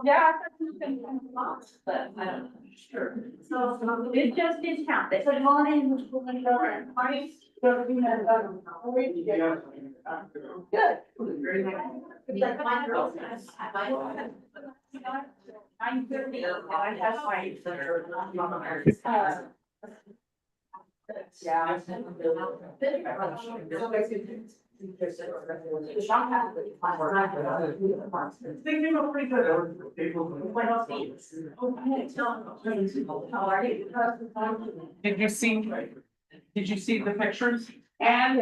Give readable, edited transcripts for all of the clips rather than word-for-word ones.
Yeah, but I don't know. Sure. So it just didn't count. They said, well, they was going to go and parties. Good. Like my girls, I'm 50. I have my. Yeah. Did you see the pictures? And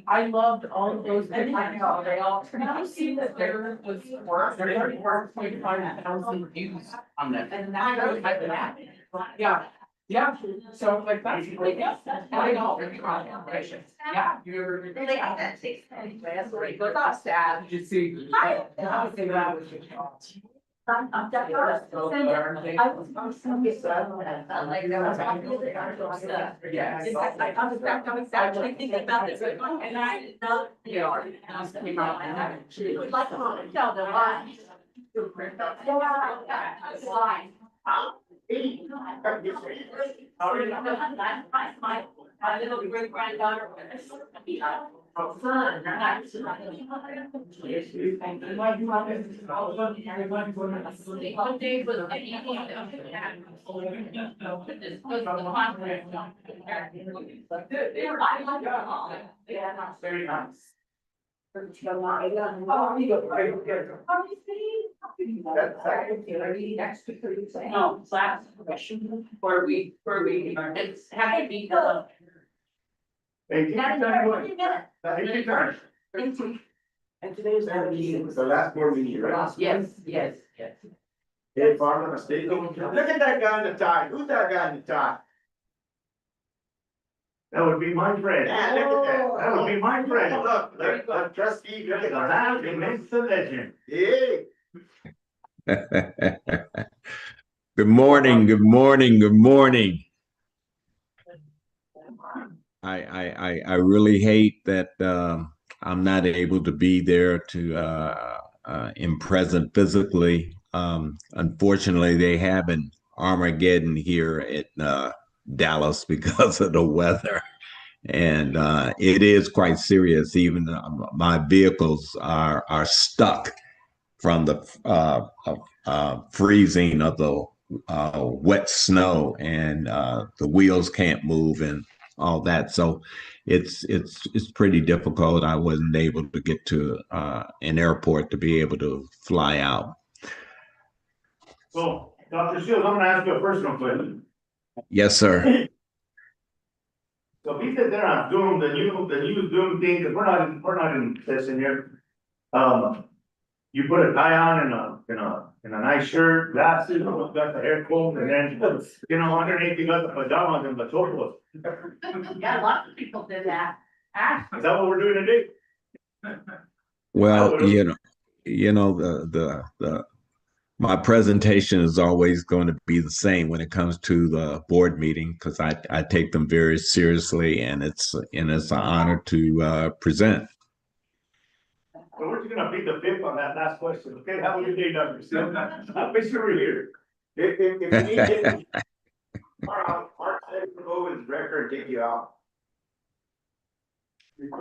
I loved all of those. I know, they all. Did you see that there was 34.5 thousand views on that? And that. Yeah, yeah, so like that's really good. I know. Yeah, you're. They got that taste anyway, that's what it goes off sad. Did you see? Hi. I would say that was. I'm definitely. I was going to get like there was stuff. Yes. I was actually thinking about this, and I did not, you know, and I was thinking about, and I would like to tell them why. My little great granddaughter. Son. Very nice. No, last question, where we, it's had to be the. Thank you. Thank you. And today's the meeting was the last board meeting, right? Yes. If I'm not mistaken, look at that guy in the tie. Who's that guy in the tie? That would be my friend. Yeah, look at that. That would be my friend. Look, trustee, look at that. He makes the legend. Hey. Good morning, good morning, good morning. I really hate that I'm not able to be there to in present physically. Unfortunately, they have an Armageddon here at Dallas because of the weather. And it is quite serious. Even my vehicles are stuck from the freezing of the wet snow, and the wheels can't move and all that. So it's pretty difficult. I wasn't able to get to an airport to be able to fly out. So, Dr. Shields, I'm gonna ask you a personal question. Yes, sir. So we sit there on Zoom, the new Zoom thing, because we're not in session here. You put a tie on and a nice shirt, glasses, got the hair combed, and then, underneath you got the pajamas and the chocos. Yeah, lots of people did that. Is that what we're doing today? Well, my presentation is always going to be the same when it comes to the board meeting, because I take them very seriously, and it's an honor to present. So we're just gonna beat the fifth on that last question, okay? How was your day, Dr. Shields? I wish you were here. If you need it, Mark said to go his record, take you out.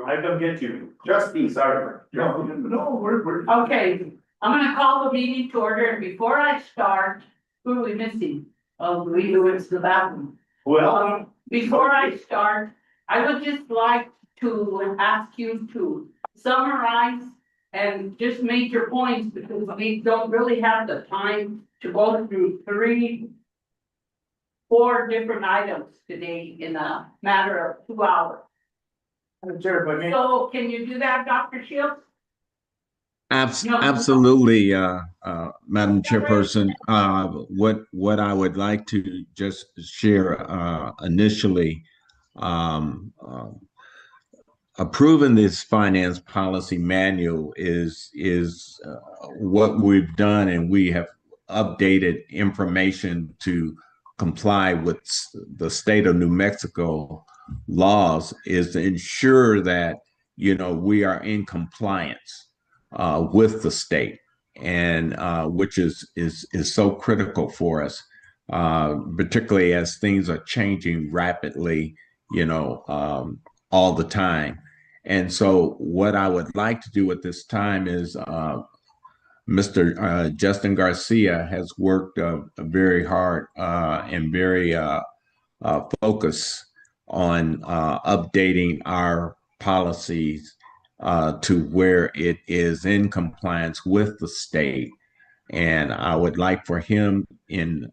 I come get you. Trustee, sorry. No, we're. Okay, I'm gonna call the meeting to order, and before I start, who are we missing? Oh, we went to the bathroom. Well, Before I start, I would just like to ask you to summarize and just make your points, because we don't really have the time to go through 4 different items today in a matter of 2 hours. sure, but So can you do that, Dr. Shields? Absolutely, Madam Chairperson. What I would like to just share initially, approving this finance policy manual is what we've done, and we have updated information to comply with the state of New Mexico laws is to ensure that, we are in compliance with the state, and which is so critical for us, particularly as things are changing rapidly, all the time. And so, what I would like to do at this time is, Mr. Justin Garcia has worked very hard and very focused on updating our policies to where it is in compliance with the state. And I would like for him,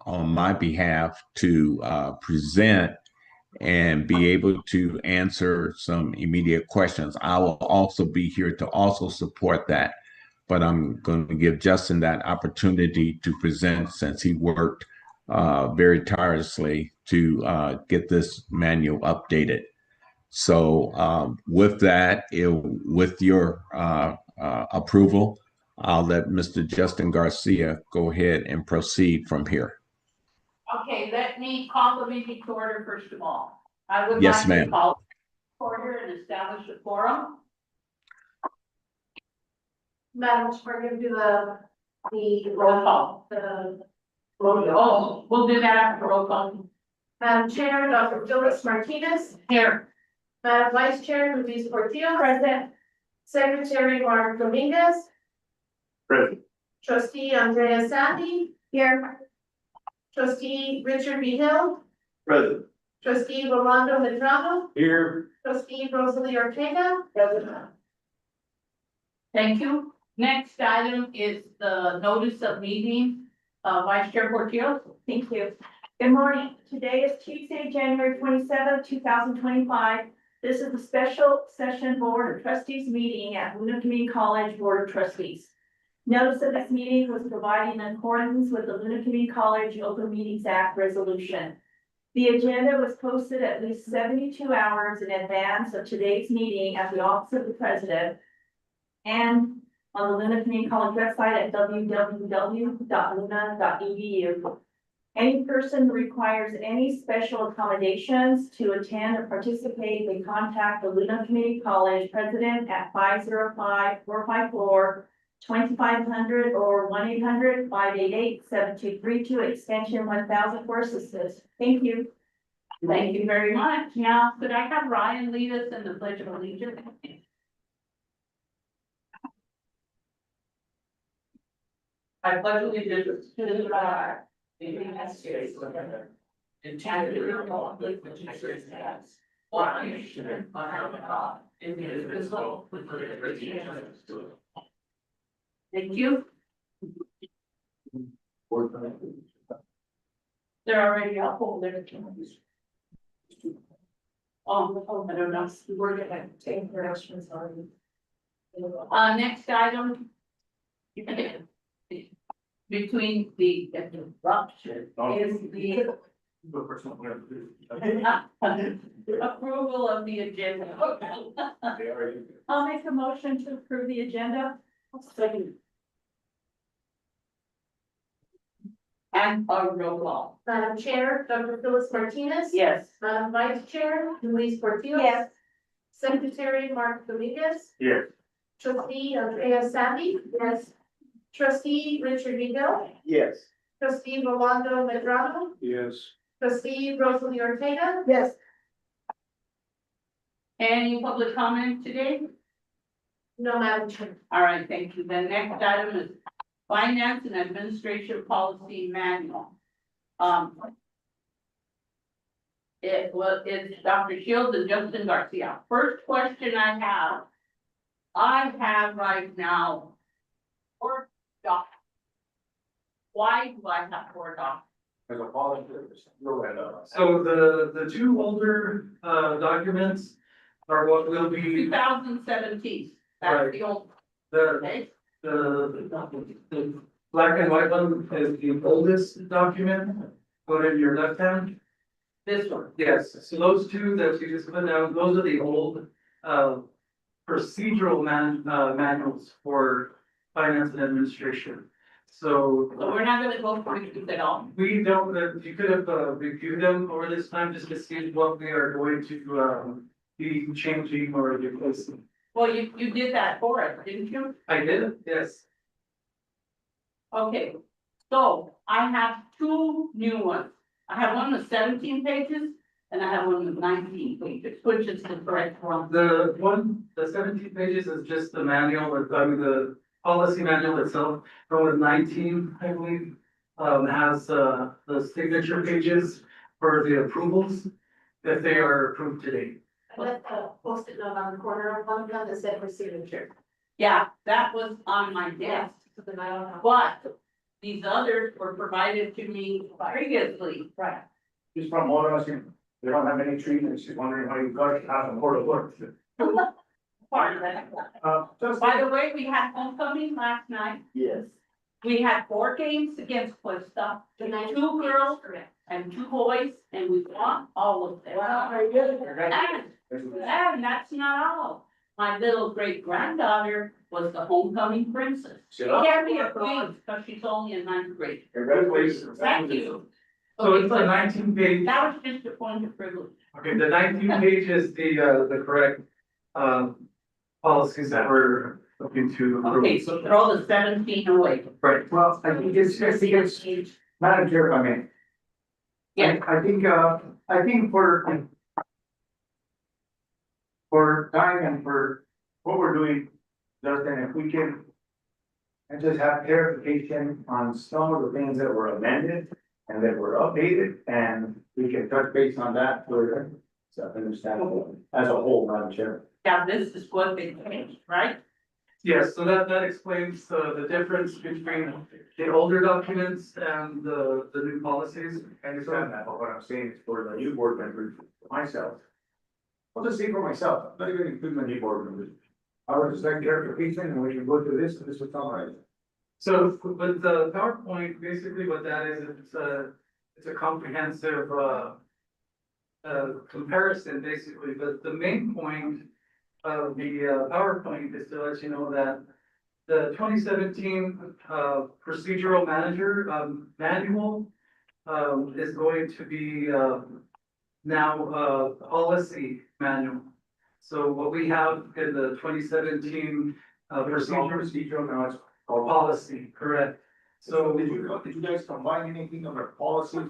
on my behalf, to present and be able to answer some immediate questions. I will also be here to also support that, but I'm going to give Justin that opportunity to present, since he worked very tirelessly to get this manual updated. So with that, with your approval, I'll let Mr. Justin Garcia go ahead and proceed from here. Okay, let me call the meeting to order first of all. I would Yes, like to ma'am. call to order and establish a quorum. Madam Chair, we're gonna do the Roll call. Oh, we'll do that after roll call. Madam Chair, Dr. Phyllis Martinez, Here. Madam Vice Chair, Luis Portillo. Present. Secretary Mark Dominguez, Present. Trustee Andrea Sandy. Here. Trustee Richard B. Hill, Present. Trustee Rolando Medrano, Here. Trustee Rosalie Ortega. Present. Thank you. Next item is the notice of meeting, Vice Chair Portillo. Thank you. Good morning. Today is Tuesday, January 27th, 2025. This is the special session Board of Trustees meeting at Luna Community College Board of Trustees. Notice of this meeting was provided in accordance with the Luna Community College Open Meetings Act resolution. The agenda was posted at least 72 hours in advance of today's meeting at the Office of the President and on the Luna Community College website at www.luna.edu. Any person who requires any special accommodations to attend or participate may contact the Luna Community College President at 505-454-2500 or 1-800-588-7232 extension 1000 for assistance. Thank you. Thank you very much. Now, could I have Ryan lead us in the Pledge of Allegiance? I pledge allegiance to the flag of the United States of America, and to the republic which stands one nation under God, indivisible, with liberty and justice. Thank you. They're already up over there. I don't know, we're gonna take directions on. Next item. Between the interruption is the approval of the agenda. I'll make a motion to approve the agenda. Second. And a roll call. Madam Chair, Dr. Phyllis Martinez. Yes. Madam Vice Chair, Luis Portillo. Yes. Secretary Mark Dominguez, Yes. Trustee Andrea Sandy. Yes. Trustee Richard B. Hill, Yes. Trustee Rolando Medrano, Yes. Trustee Rosalie Ortega. Yes. Any public comment today? No, Madam Chair. All right, thank you. The next item is Finance and Administration Policy Manual. It's Dr. Shields and Justin Garcia. First question I have right now, 4 docs. Why do I have 4 docs? As a volunteer, So the two older documents are what will be 2017, that's the old, the okay? the black and white one is the oldest document. Go to your left hand. This one. Yes, so those two that you just put down, those are the old procedural manuals for finance and administration. So So we're not gonna go for it at all. we don't, you could have reviewed them over this time just to see what we are going to be changing or replacing. Well, you did that for us, didn't you? I did, yes. Okay, so I have two new ones. I have one with 17 pages and I have one with 19 pages, which is the correct one. The 17 pages is just the manual, the policy manual itself. The one with 19, I believe, has the signature pages for the approvals, if they are approved today. I left a post-it note on the corner of one of them that said for signature. Yeah, that was on my desk, So then I don't know. but these others were provided to me previously. Right. She's from Morelos, they don't have any treatment, she's wondering how you got it out of Morelos. Part of that. Just. By the way, we had homecoming last night. Yes. We had 4 games against Cuesta, The night. 2 girls and 2 boys, and we won all of them. Wow, very good. And that's not all. My little great granddaughter was the homecoming princess. She can't be a queen because she's only in 9th grade. Congratulations. Thank you. So it's a 19 page, That was just a point of privilege. okay, the 19 page is the correct, policies that we're looking to approve. Okay, so throw the 17 away. Right. Well, I think it's, Madam Chair, if I may. Yeah. I think for time and for what we're doing, Justin, if we can and just have clarification on some of the things that were amended and that were updated, and we can touch base on that for understandable as a whole, Madam Chair. Yeah, this is what they changed, right? Yes, so that explains the difference between the older documents and the new policies. I understand that, but what I'm saying is for the new board members, myself. I'll just say for myself, I'm not even including the new board members. I would just like clarification and we can go through this and this will summarize. So with the PowerPoint, basically what that is, it's a comprehensive comparison basically, but the main point of the PowerPoint is to let you know that the 2017 procedural manager manual is going to be now policy manual. So what we have in the 2017 Procedural, now it's called policy, correct? So Did you guys combine anything of our policies?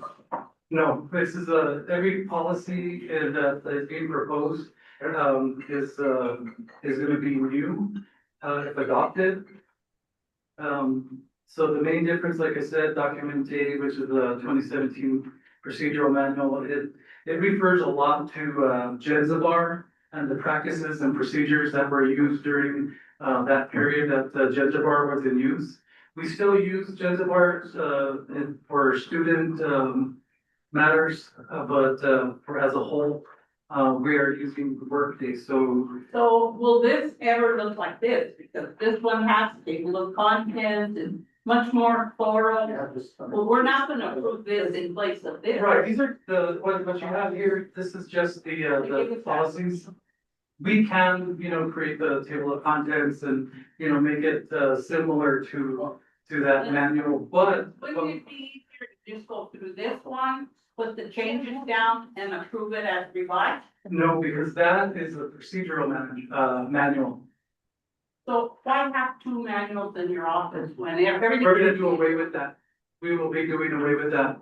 no, this is every policy that is being proposed is gonna be new, if adopted. So the main difference, like I said, document A, which is the 2017 procedural manual, it refers a lot to Jenzabar and the practices and procedures that were used during that period that Jenzabar was in use. We still use Jenzabar for student matters, but for as a whole, we are using Workday, so. So will this ever look like this? Because this one has table of contents and much more thorough. Well, we're not gonna approve this in place of this. Right, these are what you have here, this is just the policies. We can, create the table of contents and, make it similar to that manual, but. Wouldn't it be easier to just go through this one, put the changes down and approve it as revised? No, because that is a procedural manual. So why have 2 manuals in your office when everything? We're gonna do away with that. We will be doing away with that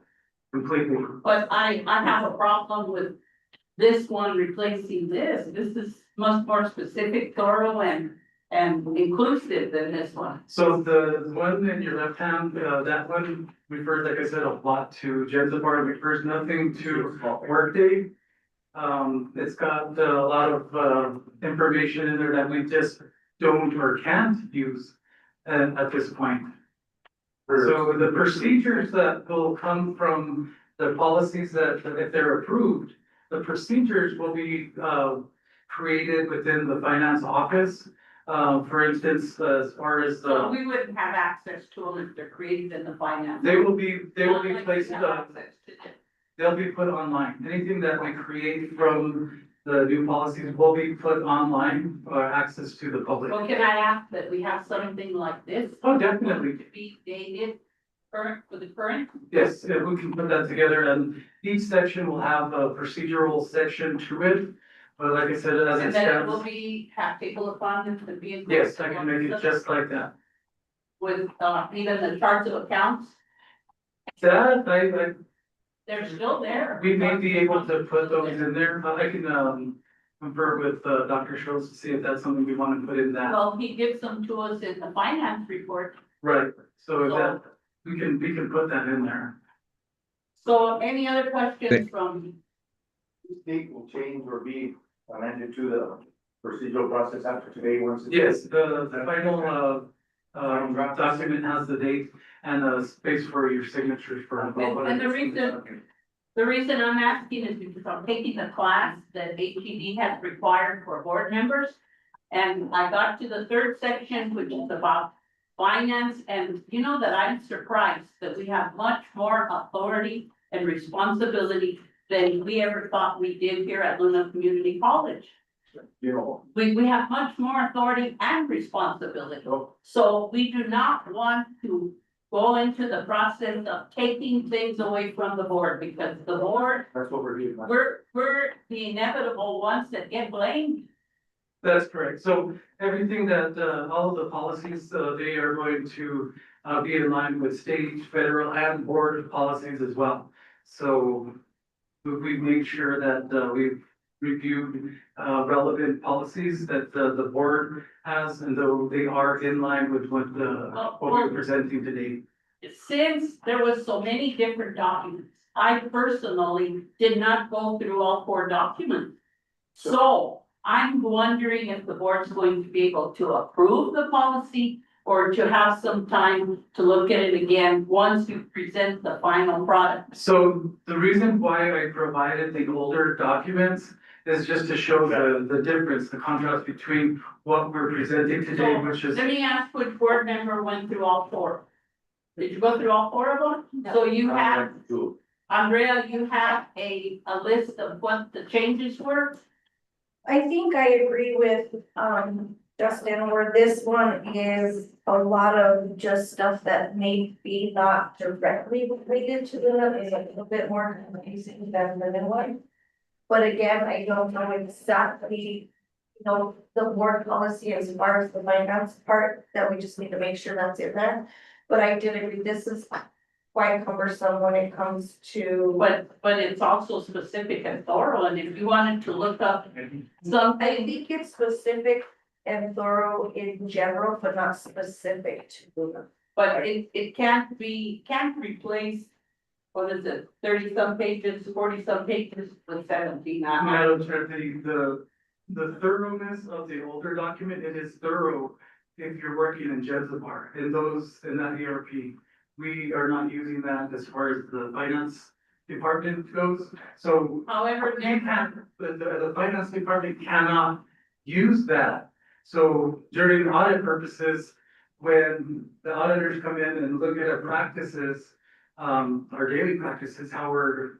completely. But I have a problem with this one replacing this. This is much more specific, thorough and inclusive than this one. So the one in your left hand, that one refers, like I said, a lot to Jenzabar, refers nothing to Workday. It's got a lot of information in there that we just don't or can't use at this point. So the procedures that will come from the policies that if they're approved, the procedures will be created within the finance office. For instance, as far as So we wouldn't have access to them if they're created in the finance. they will be placed, Have access to them. they'll be put online. Anything that we create from the new policies will be put online for access to the public. Well, can I ask that we have something like this? Oh, definitely. To be dated current for the current? Yes, if we can put that together, and each section will have a procedural section to it. But like I said, as it And then it will stands, be, have table upon it to be. yes, I can make it just like that. With, even the charts of accounts, That, they're still there. we may be able to put those in there. I can, confer with, Dr. Schultz to see if that's something we want to put in that. Well, he gives them to us in the finance report. Right, so that, we can put that in there. So any other questions from, This date will change or be amended to the procedural process after today once. Yes, the final, document has the date and a space for your signatures for. And the reason I'm asking is because I'm taking the class that HED has required for board members. And I got to the third section, which is about finance, and you know that I'm surprised that we have much more authority and responsibility than we ever thought we did here at Luna Community College. You know, We have much more authority and responsibility. So we do not want to go into the process of taking things away from the board, because the board, that's what we're doing. we're the inevitable ones that get blamed. That's correct. So everything that, all of the policies, they are going to, be in line with state, federal, and board policies as well. So we make sure that, we've reviewed, relevant policies that the board has, and though they are in line with what we're presenting today. Since there was so many different documents, I personally did not go through all 4 documents. So I'm wondering if the board's going to be able to approve the policy or to have some time to look at it again once you present the final product. So the reason why I provided the older documents is just to show the difference, the contrast between what we're presenting today, which is. Let me ask which board member went through all 4? Did you go through all 4 of them? So you have, Andrea, you have a list of what the changes were? I think I agree with, Justin, where this one is a lot of just stuff that may be not directly related to the, is a little bit more confusing than the new one. But again, I don't know exactly, the board policy as far as the finance part, that we just need to make sure that's in there. But I did agree, this is quite cumbersome when it comes to. But it's also specific and thorough, and if you wanted to look up something. I think it's specific and thorough in general, but not specific to. But it can't replace, what is it, 30-some pages, 40-some pages with 17. Madam Chair, the thoroughness of the older document, it is thorough if you're working in Jensipar, in that ERP. We are not using that as far as the finance department goes, so. However, You can't, the finance department cannot use that. So during audit purposes, when the auditors come in and look at our practices, our daily practices, how we're,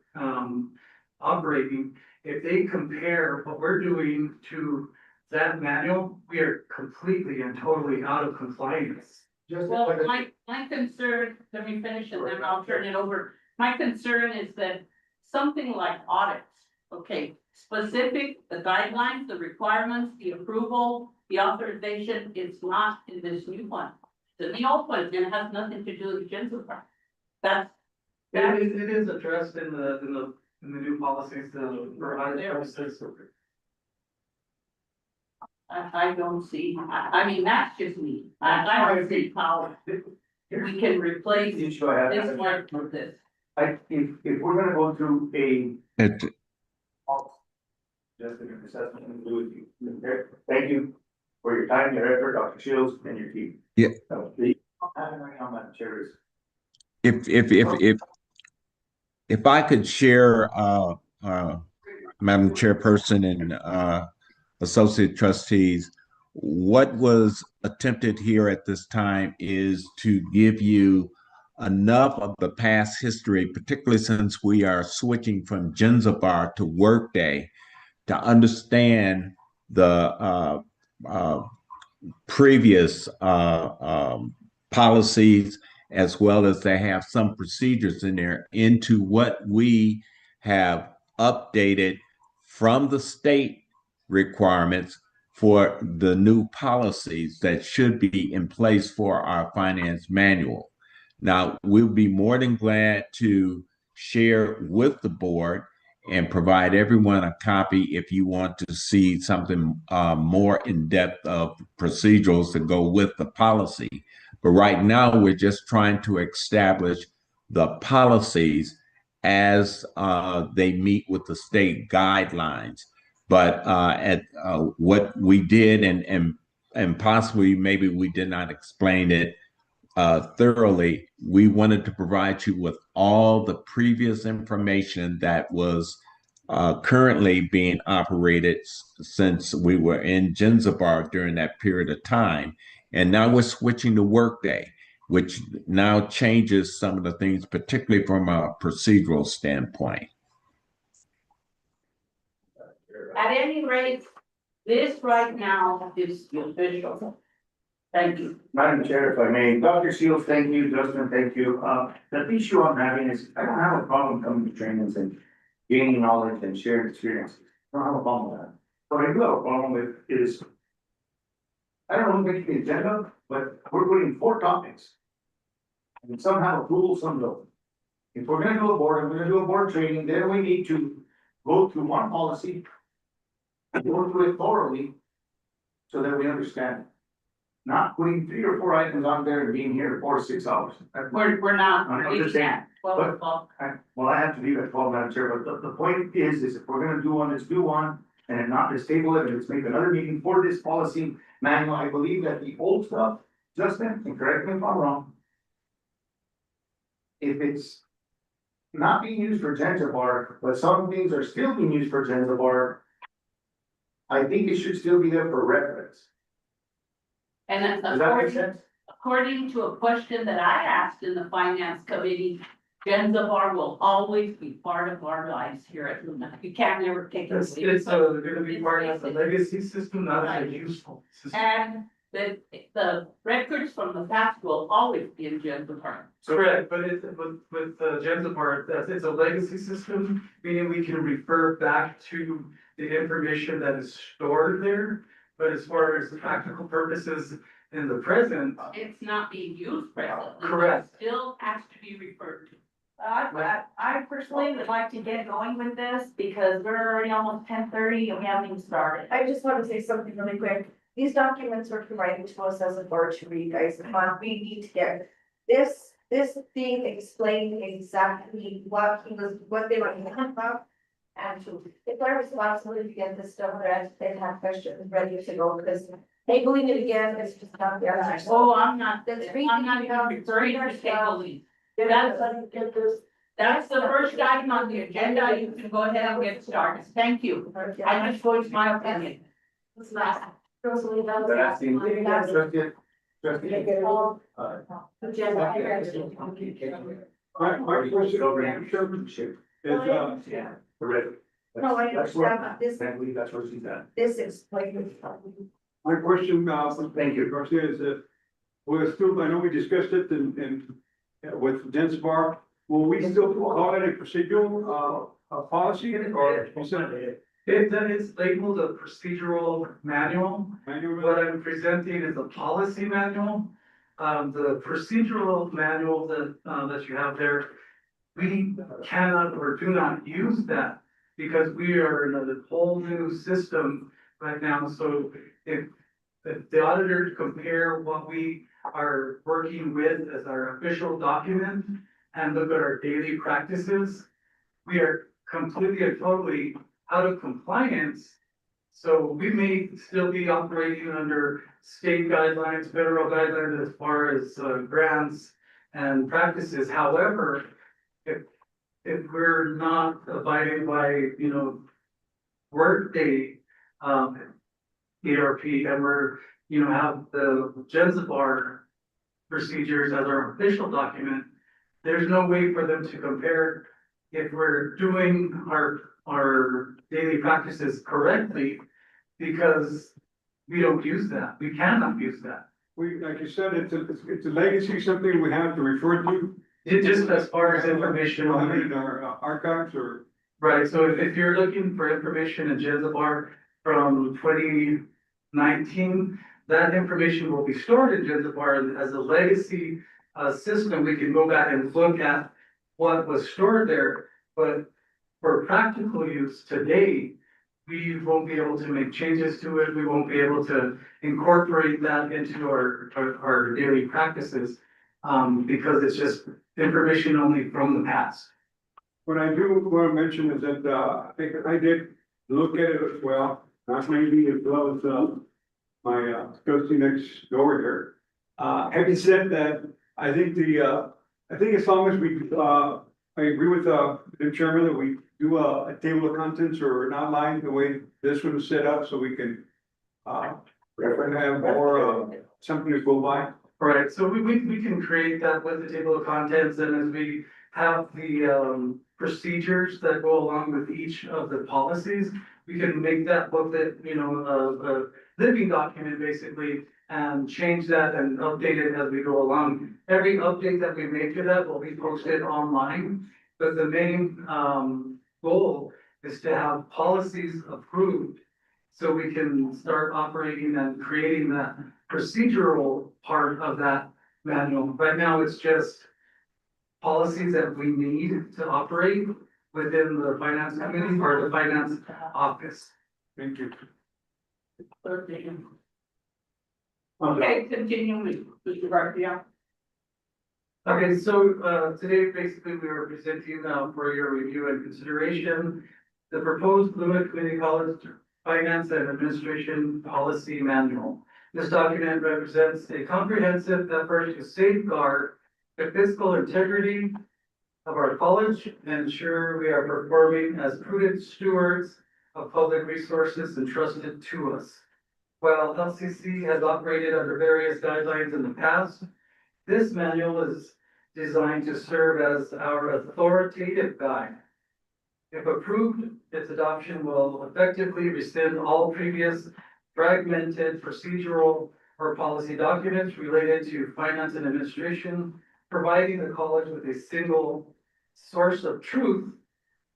operating, if they compare what we're doing to that manual, we are completely and totally out of compliance. well, my concern, let me finish and then I'll turn it over. My concern is that something like audits, okay, specific, the guidelines, the requirements, the approval, the authorization is not in this new one. The old one, and it has nothing to do with Jensipar. That's. It is addressed in the new policies, for audit purposes. I don't see, I mean, that's just me. I don't see how we can replace this Issue I have. one with this. If we're gonna go through a. It, Just an assessment and do with you. Thank you for your time, your effort, Dr. Shields, and your team. Yeah. I don't know how much chair is. if I could share, Madam Chairperson and Associate Trustees, what was attempted here at this time is to give you enough of the past history, particularly since we are switching from Jensipar to Workday, to understand the previous policies, as well as they have some procedures in there into what we have updated from the state requirements for the new policies that should be in place for our finance manual. Now, we'll be more than glad to share with the board and provide everyone a copy if you want to see something more in depth of procedurals to go with the policy. But right now, we're just trying to establish the policies as they meet with the state guidelines. But at what we did, and possibly maybe we did not explain it thoroughly, we wanted to provide you with all the previous information that was currently being operated since we were in Zanzibar during that period of time. And now we're switching to Workday, which now changes some of the things, particularly from a procedural standpoint. At any rate, this right now is the official. Thank you. Madam Chair, if I may, Dr. Shields, thank you, Justin, thank you. The issue I'm having is, I don't have a problem coming to trainings and gaining knowledge and sharing experiences. I don't have a problem with that. What I do have a problem with is, I don't know, making the agenda, but we're putting 4 topics. And some have approval, some don't. If we're gonna do a board, and we're gonna do a board training, then we need to go through one policy, and go through it thoroughly, so that we understand it. Not putting 3 or 4 items on there and being here 4 or 6 hours. We're not. I'm just saying, Well, well, I have to leave at 12, Madam Chair, but the point is if we're gonna do one, let's do one. And if not, let's table it, and let's make another meeting for this policy manual. I believe that the old stuff, Justin, and correct me if I'm wrong. If it's not being used for Zanzibar, but some things are still being used for Zanzibar, I think it should still be there for reference. and that's Does that make sense? according to a question that I asked in the finance committee, Zanzibar will always be part of our lives here at Luna. You can't never take it It's, away. gonna be part of the legacy system, not a useful system. And the records from the past will always be in Zanzibar. Correct, but it's, with Zanzibar, it's a legacy system, meaning we can refer back to the information that is stored there. But as far as the practical purposes in the present, It's not being used presently. Correct. It still has to be referred to. I personally would like to get going with this because we're already almost 10:30 and we haven't even started. I just want to say something really quick. These documents were provided to us as a board to read, guys. Come on, we need to get this thing explained exactly what they were talking about. And it's our responsibility to get this stuff read and have questions ready to go, because tabling it again is just not the answer. Oh, I'm not That's even referring to tabling. That's That's the first item on the agenda. You can go ahead and get started. Thank you. I just voiced my opinion. But I think, My question is, Yeah, correct. No, I That's where- understand, but this- I believe that's where she's at. this explains. my question, Thank you. Garcia, is that, we're still, I know we discussed it with Zanzibar, will we still call it a procedural, policy or? that is labeled a procedural manual. What I'm presenting is a policy manual. The procedural manual that you have there, we cannot or do not use that because we are in a whole new system right now. So if the auditors compare what we are working with as our official document and look at our daily practices, we are completely and totally out of compliance. So we may still be operating under state guidelines, federal guidelines as far as grants and practices. However, if we're not abiding by, Workday, ERP, and we're, have the Zanzibar procedures as our official document, there's no way for them to compare if we're doing our our daily practices correctly, because we don't use that, we cannot use that. We, like you said, it's a legacy, something we have to refer to. Just as far as information We'll have it only. in our archives or. Right, so if you're looking for information in Zanzibar from 2019, that information will be stored in Zanzibar and as a legacy system. We can go back and look at what was stored there, but for practical use today, we won't be able to make changes to it. We won't be able to incorporate that into our daily practices, because it's just information only from the past. What I do want to mention is that, I think I did look at it as well, not maybe as well as, my, ghosty next door here. Having said that, I think I think as long as we, I agree with, the chairman that we do a table of contents or an outline the way this one is set up, so we can, have more, something to go by. Right, so we can create that with the table of contents, and as we have the procedures that go along with each of the policies, we can make that booklet, you know, a living document basically, and change that and update it as we go along. Every update that we make to that will be posted online, but the main goal is to have policies approved so we can start operating and creating that procedural part of that manual. Right now, it's just policies that we need to operate within the finance committee or the finance office. Thank you. Okay, continue, Mr. Garcia. Okay, so today basically we are presenting for your review and consideration the proposed Luna Community College Finance and Administration Policy Manual. This document represents a comprehensive effort to safeguard the fiscal integrity of our college and ensure we are performing as prudent stewards of public resources entrusted to us. While LCC has operated under various guidelines in the past, this manual is designed to serve as our authoritative guide. If approved, its adoption will effectively rescind all previous fragmented procedural or policy documents related to finance and administration, providing the college with a single source of truth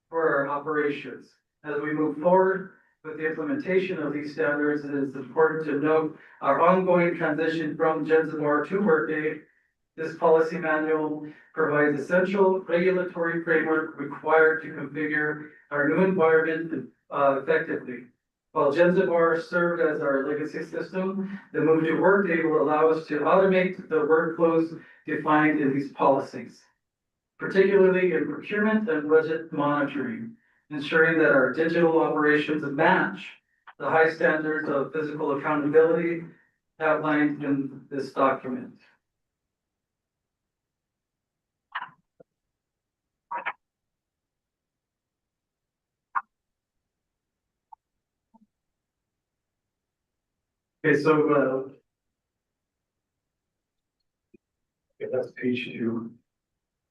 for our operations. As we move forward with the implementation of these standards, it is important to note our ongoing transition from Zanzibar to Workday. This policy manual provides essential regulatory framework required to configure our new environment effectively. While Zanzibar served as our legacy system, the move to Workday will allow us to automate the workflows defined in these policies, particularly in procurement and budget monitoring, ensuring that our digital operations match the high standards of physical accountability outlined in this document. Okay, so that's page 2.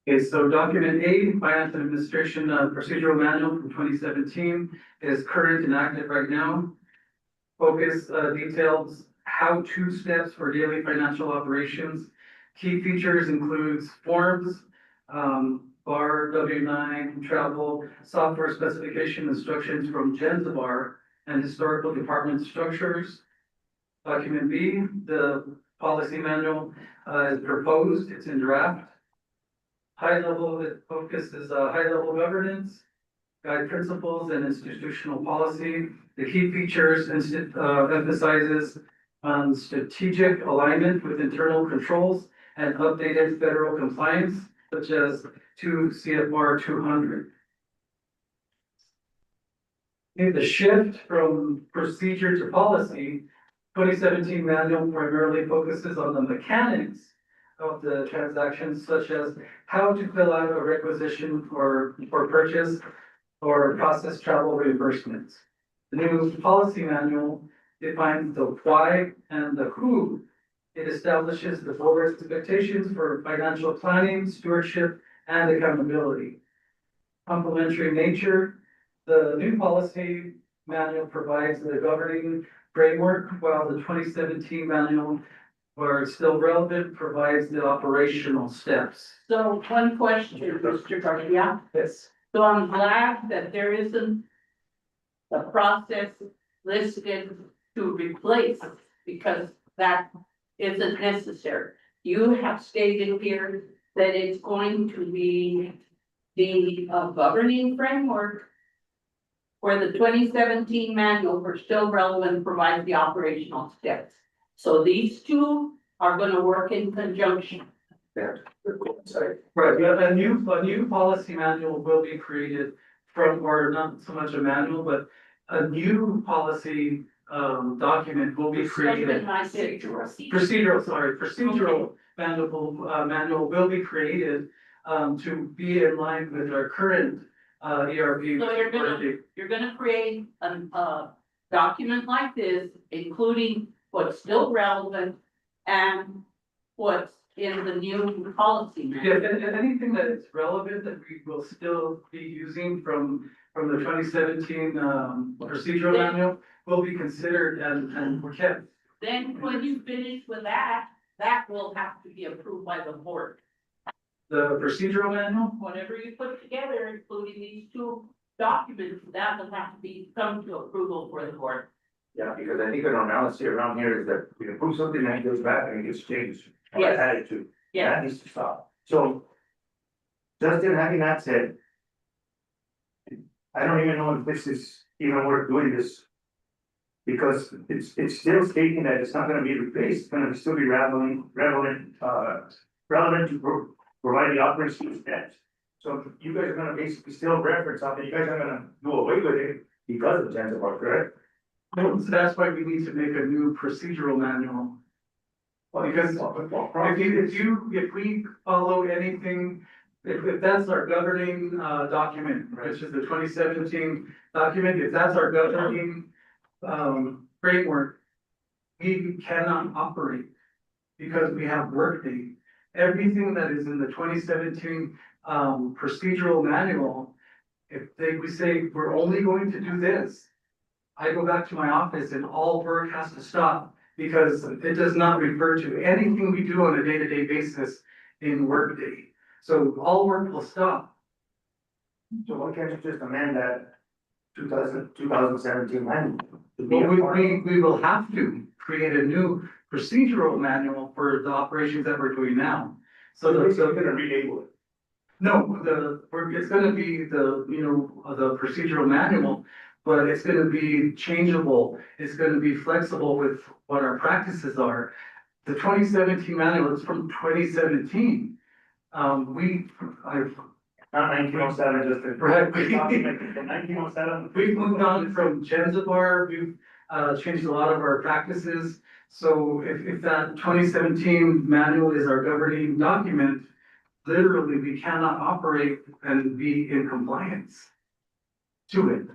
Okay, so document A, Finance and Administration Procedural Manual from 2017 is current and active right now. Focus details how-to steps for daily financial operations. Key features includes forms, bar, W9, travel, software specification instructions from Zanzibar, and historical department structures. Document B, the policy manual is proposed, it's in draft. High level, it focuses high level governance, guide principles and institutional policy. The key features emphasizes strategic alignment with internal controls and updated federal compliance, such as 2 CFR 200. In the shift from procedure to policy, 2017 manual primarily focuses on the mechanics of the transactions, such as how to fill out a requisition for purchase or process travel reimbursements. The new policy manual defines the why and the who. It establishes the board's expectations for financial planning, stewardship, and accountability. Complementary nature, The new policy manual provides the governing framework, while the 2017 manual, where it's still relevant, provides the operational steps. So one question, Mr. Garcia. Yes. So I'm glad that there isn't a process listed to replace, because that isn't necessary. You have stated here that it's going to be the governing framework for the 2017 manual for still relevant, provides the operational steps. So these two are gonna work in conjunction. Sorry. Right, yeah, a new policy manual will be created from, or not so much a manual, but a new policy document will be created. Procedural manual will be created to be in line with our current ERP. So you're gonna create a document like this, including what's still relevant and what's in the new policy. Yeah, and anything that is relevant that we will still be using from the 2017 procedural manual will be considered and we're kept. Then when you finish with that, that will have to be approved by the board. The procedural manual? Whatever you put together, including these two documents, that will have to be come to approval for the board. Yeah, because I think the normalcy around here is that we approve something and it goes back and it gets changed. Or Yes. added to. Yeah. That needs to stop. So, Justin, having that said, I don't even know if this is even worth doing this. Because it's still stating that it's not gonna be replaced, it's gonna still be relevant to provide the operating steps. So you guys are gonna basically still reference something, you guys are gonna do away with it because of Zanzibar, correct? No, so that's why we need to make a new procedural manual. Because if we follow anything, if that's our governing document, which is the 2017 document, if that's our governing framework, we cannot operate because we have Workday. Everything that is in the 2017 procedural manual, we say we're only going to do this, I go back to my office and all work has to stop because it does not refer to anything we do on a day-to-day basis in Workday. So all work will stop. So why can't you just amend that 2017 manual? But we will have to create a new procedural manual for the operations that we're doing now. So We're gonna relabel it. no, it's gonna be the procedural manual, but it's gonna be changeable. It's gonna be flexible with what our practices are. The 2017 manual is from 2017. Not 1907, just a. Right. From 1907. We've moved on from Zanzibar, we've changed a lot of our practices. So if that 2017 manual is our governing document, literally, we cannot operate and be in compliance to it.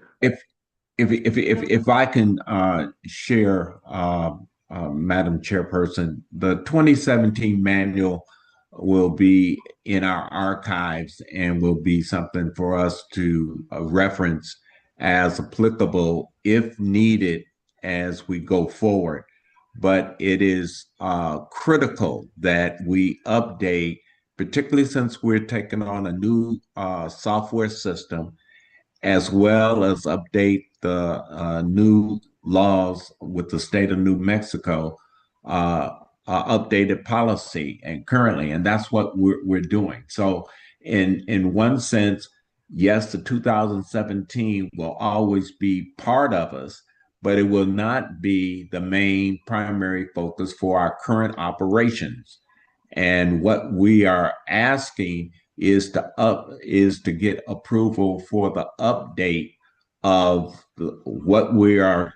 If I can share, Madam Chairperson, the 2017 manual will be in our archives and will be something for us to reference as applicable if needed as we go forward. But it is critical that we update, particularly since we're taking on a new software system, as well as update the new laws with the state of New Mexico, updated policy and currently, and that's what we're doing. So in one sense, yes, the 2017 will always be part of us, but it will not be the main primary focus for our current operations. And what we are asking is to get approval for the update of what we are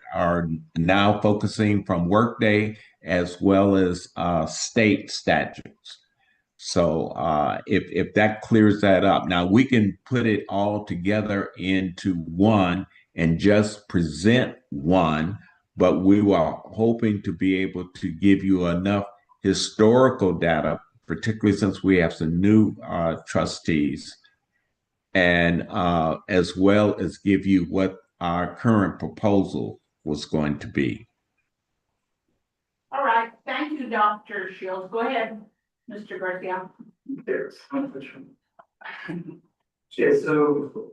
now focusing from Workday as well as state statutes. So if that clears that up, now we can put it all together into one and just present one, but we were hoping to be able to give you enough historical data, particularly since we have some new trustees, and as well as give you what our current proposal was going to be. All right, thank you, Dr. Shields. Go ahead, Mr. Garcia. There's one question. Okay, so.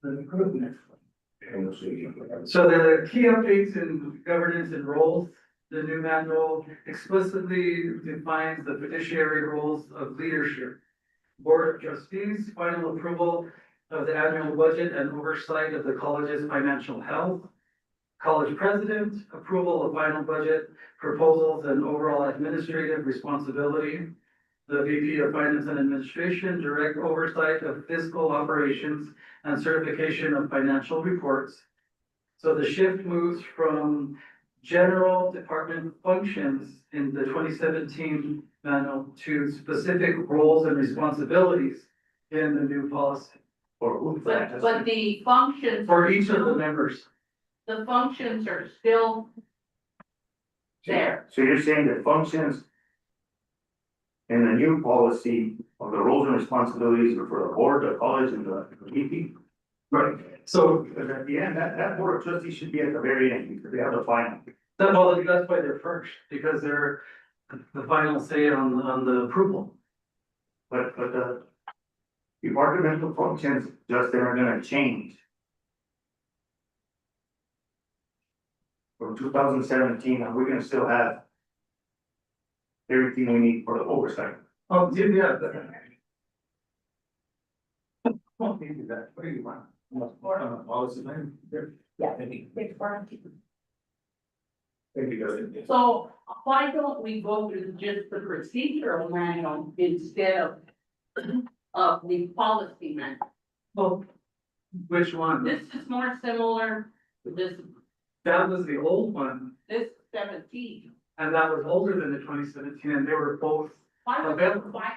Let me go to the next one. So the key updates in governance and roles, the new manual explicitly defines the fiduciary roles of leadership. Board of Trustees, final approval of the annual budget and oversight of the college's financial health. College president, approval of final budget proposals and overall administrative responsibility. The VP of Finance and Administration, direct oversight of fiscal operations and certification of financial reports. So the shift moves from general department functions in the 2017 manual to specific roles and responsibilities in the new policy Or who's that? But the functions. for each of the members. The functions are still there. So you're saying that functions in the new policy of the roles and responsibilities are for the board, the college, and the VP? Right. So Because at the end, that board of trustees should be at the very end, because they have the final. that's why they're first, because they're the final say on the approval. But the departmental functions, Justin, are gonna change. From 2017, and we're gonna still have everything we need for the oversight. Oh, yeah, What do you want? Policy, man? Yeah. Big firm. Thank you, Justin. So why don't we go through just the procedural manual instead of the policy manual? well, which one? This is more similar to this, That was the old one, this 17. and that was older than the 2017, and they were both, Why would Available. why?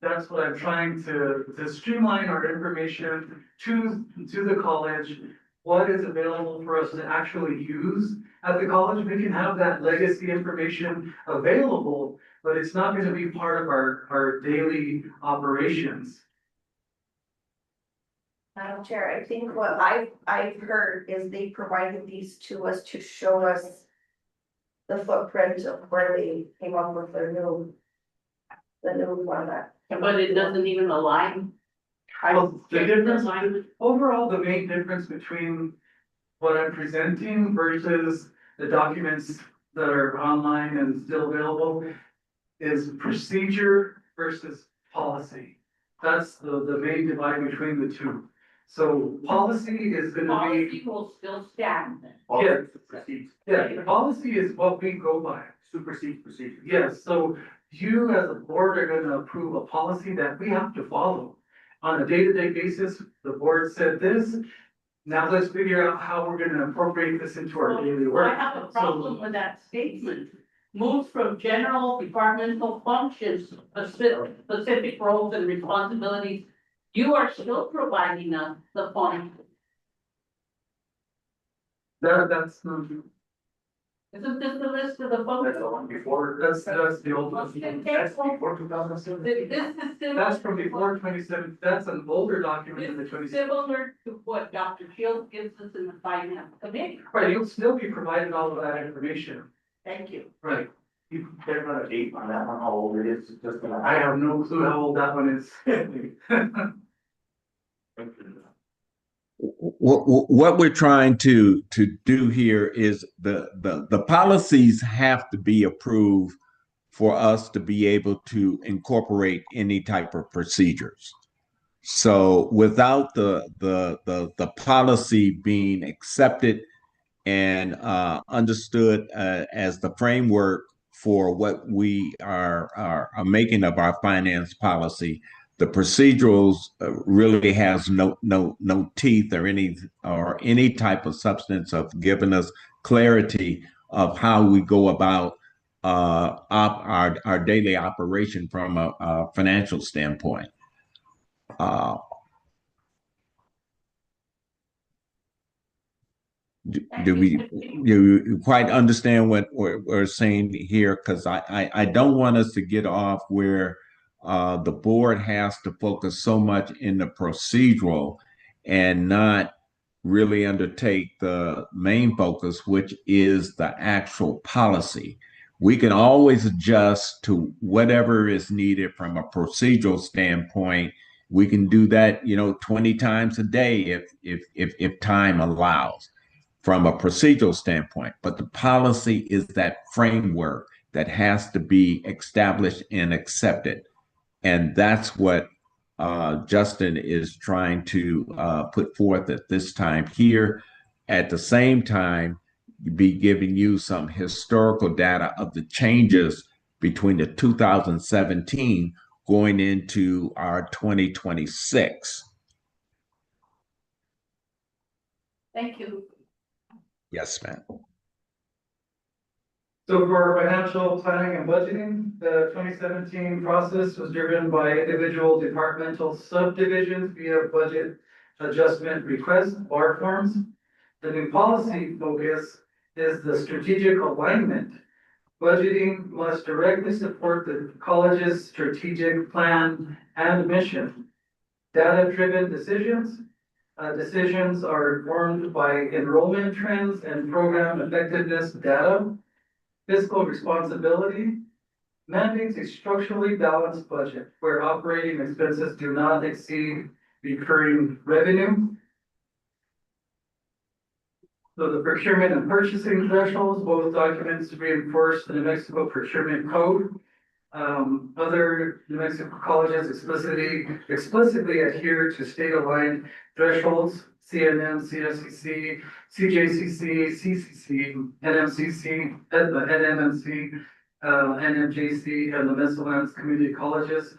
that's what I'm trying to streamline our information to the college. What is available for us to actually use at the college? We can have that legacy information available, but it's not gonna be part of our daily operations. Madam Chair, I think what I've heard is they provided these to us to show us the footprint of where they came up with the new format. But it doesn't even align. Well, the difference, Align. overall, the main difference between what I'm presenting versus the documents that are online and still available is procedure versus policy. That's the main divide between the two. So policy is gonna Policy be, will still stand. Policy supersedes, yeah, policy is what we go by. supersedes procedure. Yes, so you as a board are gonna approve a policy that we have to follow. On a day-to-day basis, the board said this, now let's figure out how we're gonna incorporate this into our daily Well, I work. have a problem with that statement. Moves from general departmental functions, specific roles and responsibilities. You are still providing us the fund. That's, Isn't this the list of the That's the functions? one before, that's the old one. that's before 2007. This is similar. That's from before 27, that's an older document than the This is 27. similar to what Dr. Shields gives us in the finance committee. Right, you'll still be provided all of that information, Thank you. right? There's not a date on that one, how old it is, it's just. I have no clue how old that one is. What we're trying to do here is the policies have to be approved for us to be able to incorporate any type of procedures. So without the policy being accepted and understood as the framework for what we are making of our finance policy, the procedurals really has no teeth or any type of substance of giving us clarity of how we go about our daily operation from a financial standpoint. Do you quite understand what we're saying here? Because I don't want us to get off where the board has to focus so much in the procedural and not really undertake the main focus, which is the actual policy. We can always adjust to whatever is needed from a procedural standpoint. We can do that, 20 times a day if time allows from a procedural standpoint. But the policy is that framework that has to be established and accepted. And that's what Justin is trying to put forth at this time here. At the same time, be giving you some historical data of the changes between the 2017 going into our 2026. Thank you. Yes, ma'am. So for financial planning and budgeting, the 2017 process was driven by individual departmental subdivisions via budget adjustment requests, bar forms. The new policy focus is the strategic alignment. Budgeting must directly support the college's strategic plan and mission. Data-driven decisions. Decisions are informed by enrollment trends and program effectiveness data. Fiscal responsibility mandates a structurally balanced budget where operating expenses do not exceed recurring revenue. So the procurement and purchasing thresholds, both documents reinforce the New Mexico Procurement Code. Other New Mexico colleges explicitly adhere to state-aligned thresholds, CNM, CSCC, CJCC, CCC, NMCC, NMMC, NMJC, and the Mesolands Community Colleges.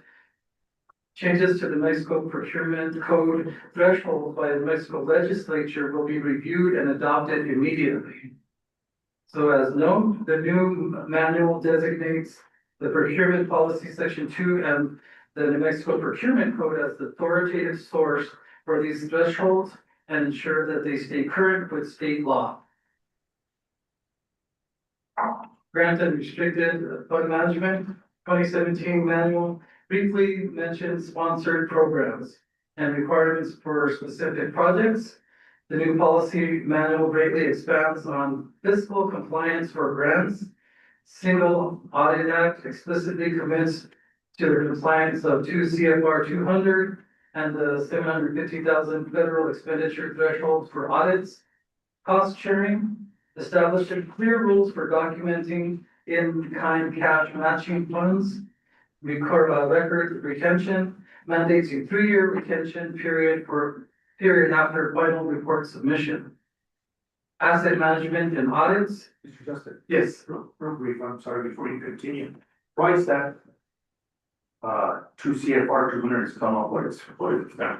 Changes to the Mexico Procurement Code threshold by the Mexico Legislature will be reviewed and adopted immediately. So as known, the new manual designates the procurement policy section 2 and the New Mexico Procurement Code as the authoritative source for these thresholds and ensure that they stay current with state law. Grant and restricted fund management, 2017 manual briefly mentions sponsored programs and requirements for specific projects. The new policy manual greatly expands on fiscal compliance for grants. Single Audit Act explicitly commits to the compliance of 2 CFR 200 and the 750,000 federal expenditure threshold for audits. Cost sharing, establishing clear rules for documenting in-kind cash matching funds. Record retention, mandates a 3-year retention period after final report submission. Asset management and audits. Mr. Justin. Yes. Real brief, I'm sorry, before you continue. Why is that? 2 CFR 200 has come up, what is that?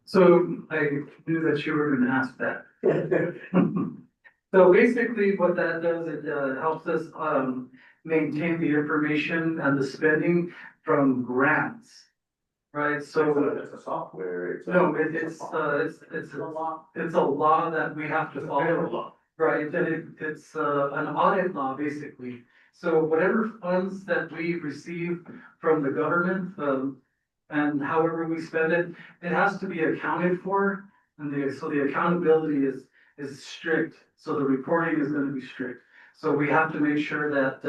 So I knew that you were gonna ask that. So basically what that does, it helps us maintain the information and the spending from grants. Right, so It's a software, it's. no, it's a law that we have to follow. Right, and it's an audit law, basically. So whatever funds that we receive from the government, and however we spend it, it has to be accounted for. And so the accountability is strict, so the reporting is gonna be strict. So we have to make sure that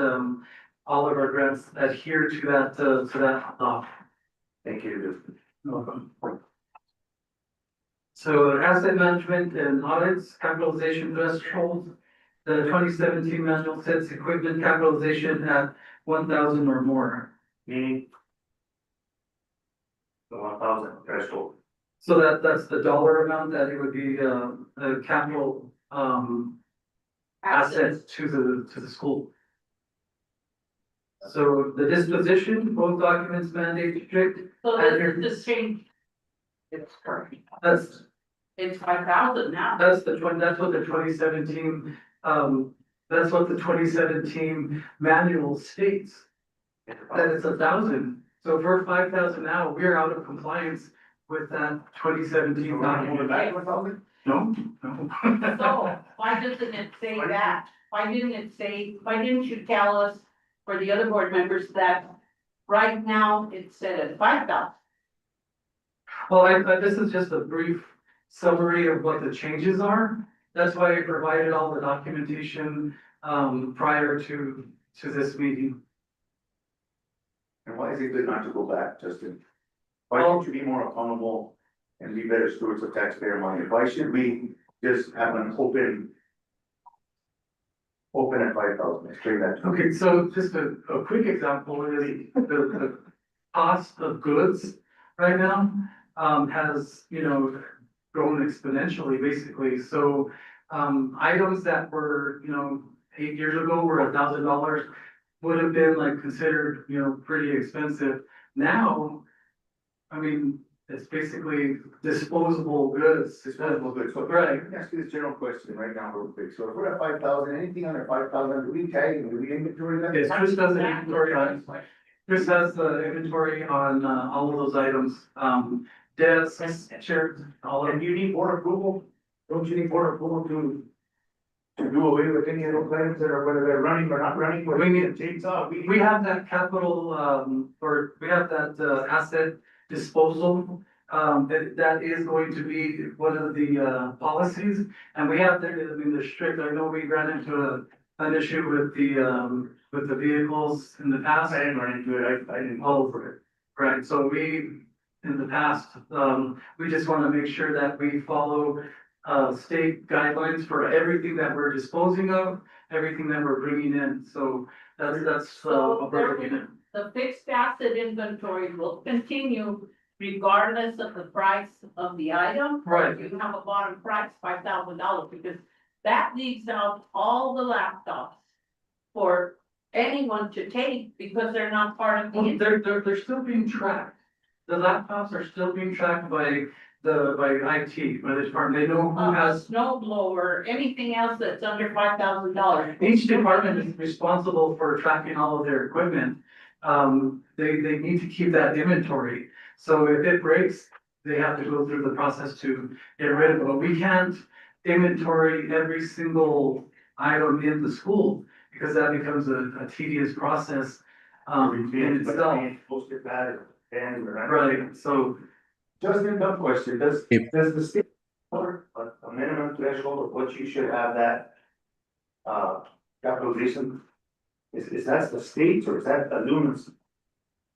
all of our grants adhere to that law. Thank you. So asset management and audits, capitalization thresholds. The 2017 manual sets equipment capitalization at 1,000 or more. Meaning? The 1,000 threshold. So that's the dollar amount that it would be a capital asset to the school. So the disposition, both documents mandate strict. So this is change. It's current. It's 5,000 now. That's what the 2017, that's what the 2017 manual states. That it's 1,000. So if we're 5,000 now, we're out of compliance with that 2017 document. No. So why doesn't it say that? Why didn't you tell us, for the other board members, that right now it's set at 5,000. Well, this is just a brief summary of what the changes are. That's why I provided all the documentation, prior to this meeting. And why is it good not to go back, Justin? Why don't you be more accountable and be better stewards of taxpayer money? Why should we just have an open at 5,000, explain that to me. Okay, so just a quick example is the cost of goods right now, has, grown exponentially, basically. So, items that were, 8 years ago were $1,000 would have been like considered, pretty expensive. Now, I mean, it's basically disposable goods. Disposable goods. So, Right. let me ask you this general question right now, real quick. So if we're at 5,000, anything under 5,000, do we tag and do we inventory that? Yes, Chris does the inventory on, Chris has the inventory on, all of those items, desks, chairs, all of And them. you need board approval? Don't you need board approval to do away with any of those items that are, whether they're running or not running? We need- chainsaw. We have that capital, or we have that, asset disposal. That is going to be one of the, policies. And we have, they're strict. I know we ran into an issue with the vehicles in the past. I didn't run into it, I didn't. All over it. Right, so in the past, we just wanna make sure that we follow, state guidelines for everything that we're disposing of, everything that we're bringing in, so that's, what we're looking at. The fixed asset inventory will continue regardless of the price of the item. Right. You have a bottom price, $5,000, because that leaves out all the laptops for anyone to take because they're not part of the. Well, they're still being tracked. The laptops are still being tracked by IT, by the department. They know who has, Snow blower, anything else that's under $5,000. each department is responsible for tracking all of their equipment. They need to keep that inventory. So if it breaks, they have to go through the process to get rid of it. But we can't inventory every single item in the school because that becomes a tedious process, in itself. Post it bad, and. Right, so Justin, dumb question, does If- the state cover a minimum threshold of what you should have that capitalization? Is that the state or is that the lumens?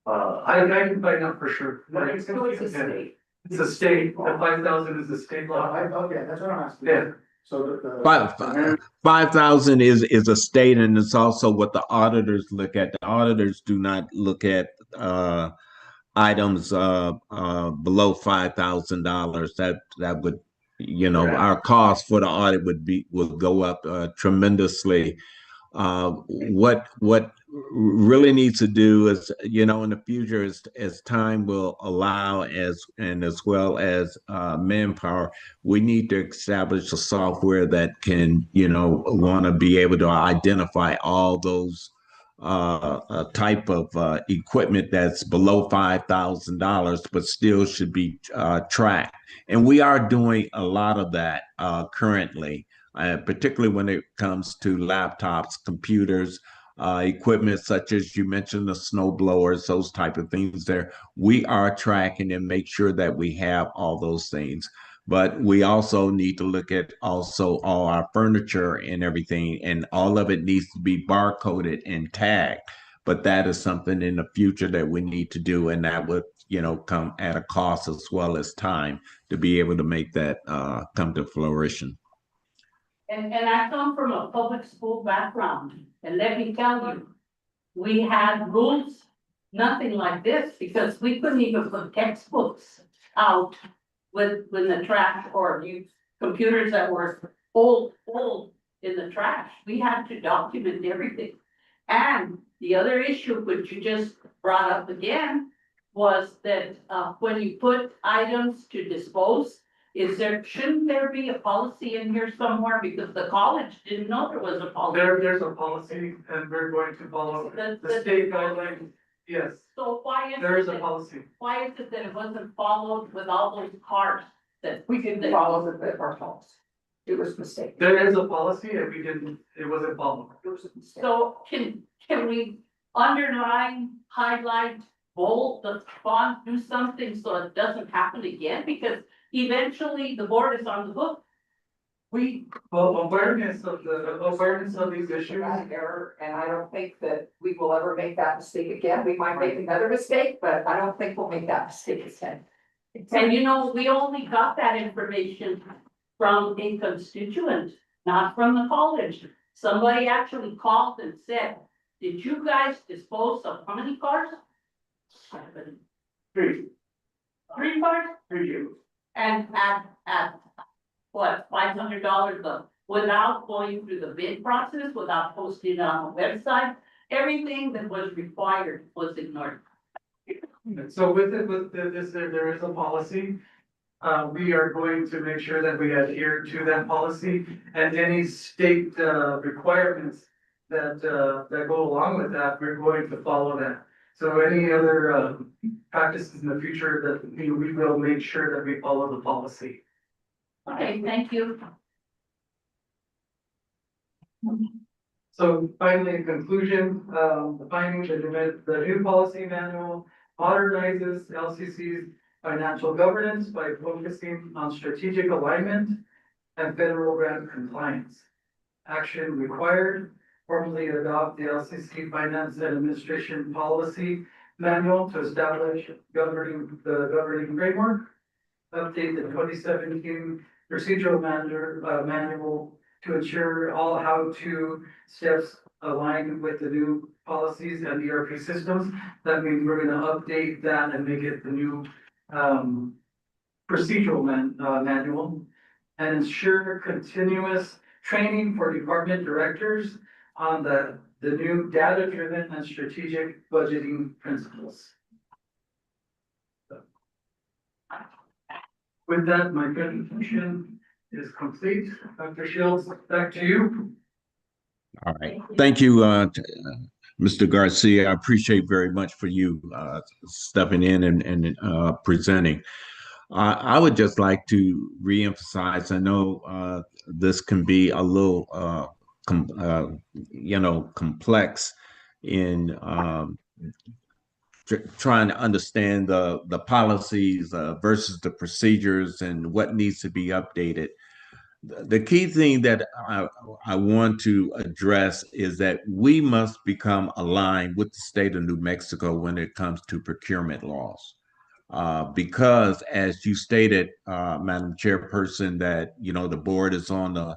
I can find out for sure. So it's a state. It's a state, the 5,000 is a state law. Okay, that's what I'm asking. Yeah. So the. 5,000 is a state, and it's also what the auditors look at. The auditors do not look at items below $5,000. That would, our cost for the audit would go up tremendously. What really needs to do is, in the future, as time will allow, as well as manpower, we need to establish a software that can, want to be able to identify all those type of equipment that's below $5,000, but still should be tracked. And we are doing a lot of that currently. Particularly when it comes to laptops, computers, equipment such as you mentioned, the snow blowers, those type of things there. We are tracking and make sure that we have all those things. But we also need to look at also all our furniture and everything, and all of it needs to be barcoded and tagged. But that is something in the future that we need to do, and that would, come at a cost as well as time to be able to make that come to fruition. And I come from a public school background, and let me tell you, we had rules, nothing like this, because we couldn't even put textbooks out with the trash or use computers that were old in the trash. We had to document everything. And the other issue, which you just brought up again, was that when you put items to dispose, shouldn't there be a policy in here somewhere? Because the college didn't know there was a policy. There's a policy and we're going to follow the state guidelines. Yes, So why is there is it a policy. why is it that it wasn't followed with all those cars that? We didn't follow the protocols. It was a mistake. There is a policy and it wasn't followed. It was a mistake. So can we underline, highlight, bold the font, do something so it doesn't happen again, because eventually the board is on the hook. Well, awareness of these issues. Error, and I don't think that we will ever make that mistake again. We might make another mistake, but I don't think we'll make that mistake again. And you know, we only got that information from a constituent, not from the college. Somebody actually called and said, did you guys dispose of how many cars? 3, 3 cars? 3 And at what, $500 without going through the bid process, without posting it on the website, everything that was required was ignored. So with this, there is a policy. We are going to make sure that we adhere to that policy and any state, requirements that go along with that, we're going to follow that. So any other, practices in the future that, we will make sure that we follow the policy. Okay, thank you. So finally, in conclusion, the findings, the new policy manual modernizes LCC's financial governance by focusing on strategic alignment and federal grant compliance. Action required, formally adopt the LCC Finance and Administration Policy Manual to establish the governing framework. Update the 2017 procedural manual to ensure all how-to steps align with the new policies and ERP systems. That means we're gonna update that and make it the new procedural manual. And ensure continuous training for department directors on the new data-driven and strategic budgeting principles. With that, my presentation is complete. Dr. Shields, back to you. All right. Thank you, Mr. Garcia. I appreciate very much for you stepping in and presenting. I would just like to reemphasize, I know this can be a little, complex in trying to understand the policies versus the procedures and what needs to be updated. The key thing that I want to address is that we must become aligned with the state of New Mexico when it comes to procurement laws. Because as you stated, Madam Chairperson, that, the board is on the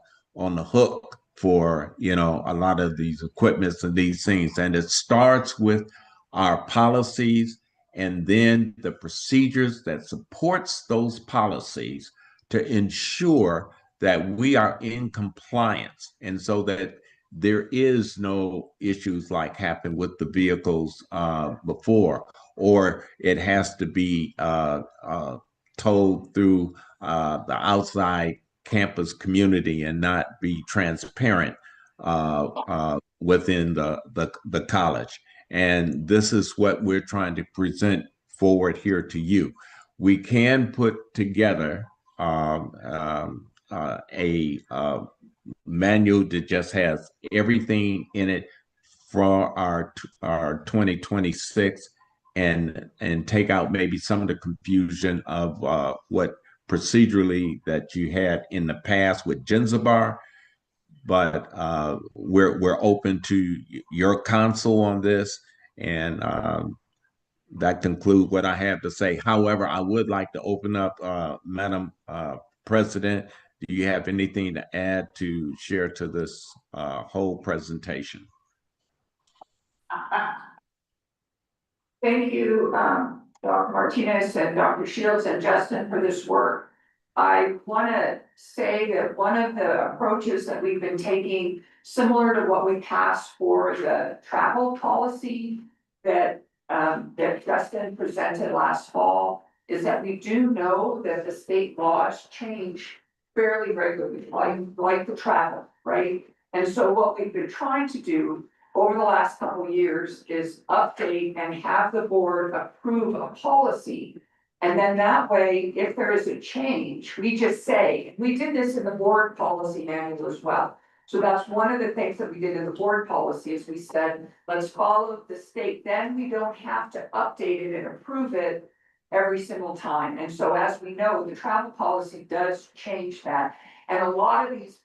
hook for, a lot of these equipments and these things. And it starts with our policies and then the procedures that supports those policies to ensure that we are in compliance, and so that there is no issues like happened with the vehicles before, or it has to be told through the outside campus community and not be transparent within the college. And this is what we're trying to present forward here to you. We can put together a manual that just has everything in it for our 2026 and take out maybe some of the confusion of what procedurally that you had in the past with Genzabar. But we're open to your counsel on this, and that concludes what I have to say. However, I would like to open up, Madam President. Do you have anything to add to share to this whole presentation? Thank you, Dr. Martinez and Dr. Shields and Justin for this work. I want to say that one of the approaches that we've been taking, similar to what we passed for the travel policy that Justin presented last fall, is that we do know that the state laws change fairly regularly, like the travel, right? And so what we've been trying to do over the last couple of years is update and have the board approve a policy. And then that way, if there is a change, we just say, we did this in the board policy manual as well. So that's one of the things that we did in the board policy is we said, let's follow the state, then we don't have to update it and approve it every single time. And so as we know, the travel policy does change that. And a lot of these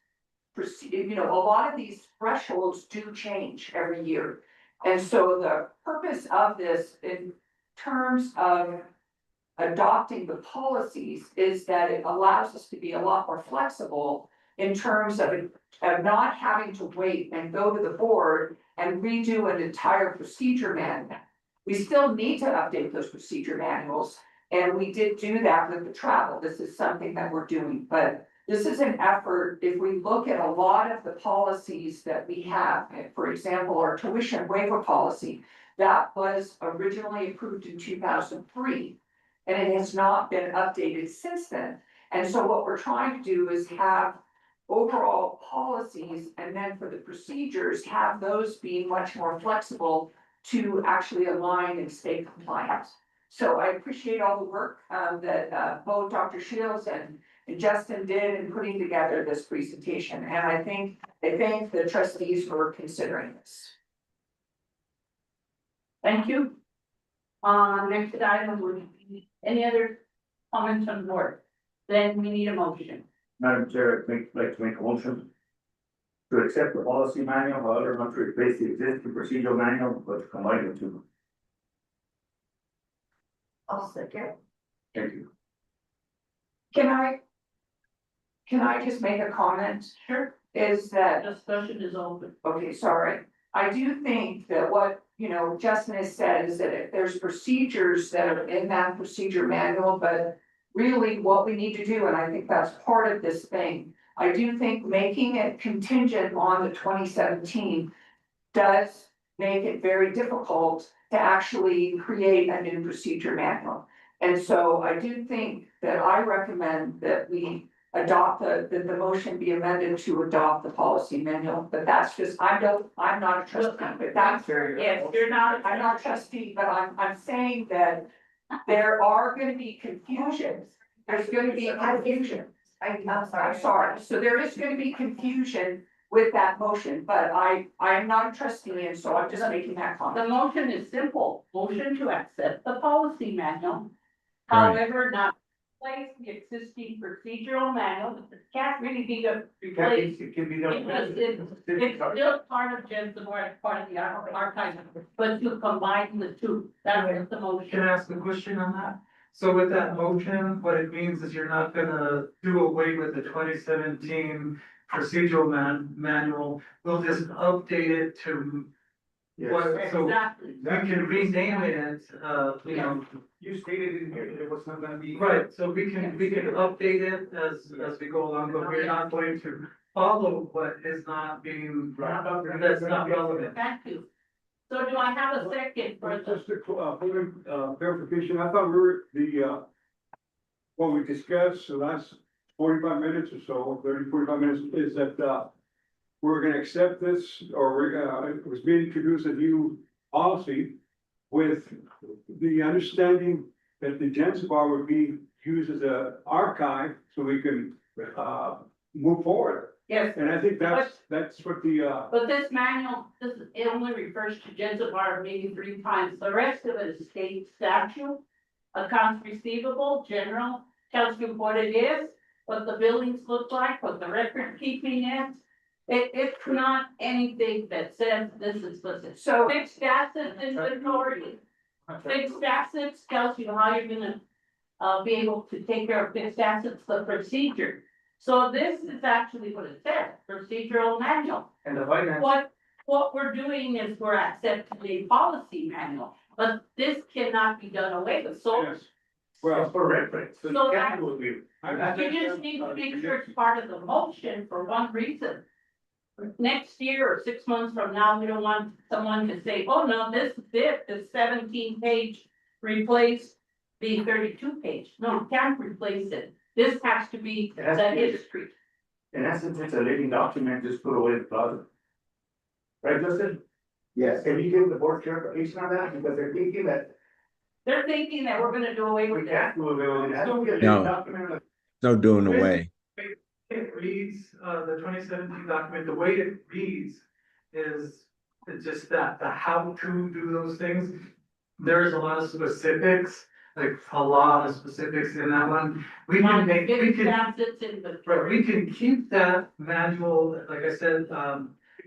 a lot of these thresholds do change every year. And so the purpose of this in terms of adopting the policies is that it allows us to be a lot more flexible in terms of not having to wait and go to the board and redo an entire procedure manual. We still need to update those procedure manuals, and we did do that with the travel. This is something that we're doing, but this is an effort. If we look at a lot of the policies that we have, for example, our tuition waiver policy, that was originally approved in 2003. And it has not been updated since then. And so what we're trying to do is have overall policies, and then for the procedures, have those be much more flexible to actually align and stay compliant. So I appreciate all the work that both Dr. Shields and Justin did in putting together this presentation. And I thank the trustees for considering this. Thank you. Next item would be any other comments on the board? Then we need a motion. Madam Chair, I'd like to make a motion to accept the policy manual, however, not to replace the existing procedural manual, but to combine the two. I'll second. Thank you. Can I just make a comment? Sure. Is that Discussion is open. okay, sorry. I do think that what, Justin has said is that if there's procedures that are in that procedure manual, but really what we need to do, and I think that's part of this thing. I do think making it contingent on the 2017 does make it very difficult to actually create a new procedure manual. And so I do think that I recommend that we adopt that the motion be amended to adopt the policy manual, but that's just, I'm not a trustee, but that's, Yes, you're not. I'm not a trustee, but I'm saying that there are gonna be confusions. There's gonna be confusion. I'm sorry, so there is gonna be confusion with that motion, but I'm not a trustee, and so I'm just making that comment. The motion is simple, motion to accept the policy manual. Right. However, not replace the existing procedural manual, it can't really be replaced. It can be done. Because it's still part of Jensen's part of the archive, but to combine the two, that is the Can motion. I ask a question on that? So with that motion, what it means is you're not gonna do away with the 2017 procedural manual. We'll just update it to what, so Exactly. we can rename it, You stated in here that it was not gonna be. right, so we can update it as we go along, but we're not going to follow what is not being, that's not relevant. Thank you. So do I have a second for the, Just a clarification, I thought we were what we discussed the last 45 minutes or so, 45 minutes, is that, we're gonna accept this, or it was being introduced a new policy with the understanding that the Jensen bar would be used as an archive, so we can, move forward. yes, And I think that's what the, but this manual, it only refers to Jensenbar maybe 3 times, the rest of it is state statute. Accounts receivable, general, tells you what it is, what the buildings look like, what the record keeping is. It's not anything that says this is specific. So Fixed assets inventory, fixed assets tells you how you're gonna be able to take care of fixed assets, the procedure. So this is actually what it says, procedural manual. And the finance. What we're doing is we're accepting the policy manual, but this cannot be done away with, so yes. Well, for reference. So So you that- can't do it. you just need to make sure it's part of the motion for one reason. Next year or 6 months from now, we don't want someone to say, oh no, this is it, the 17-page replaced the 32-page. No, you can't replace it. This has to be It has to the be- history. In essence, it's a living document, just put away in the closet. Right, Justin? Yes. Can you give the board clarification on that? Because they're thinking that They're thinking that we're gonna do away we with it. can't do it, it has to be a No. living document. No doing away. You reads, the 2017 document, the way it reads is, it's just that, the how to do those things. There's a lot of specifics, like a lot of specifics in that one. We can make, we can, Facets in the. right, we can keep that manual, like I said,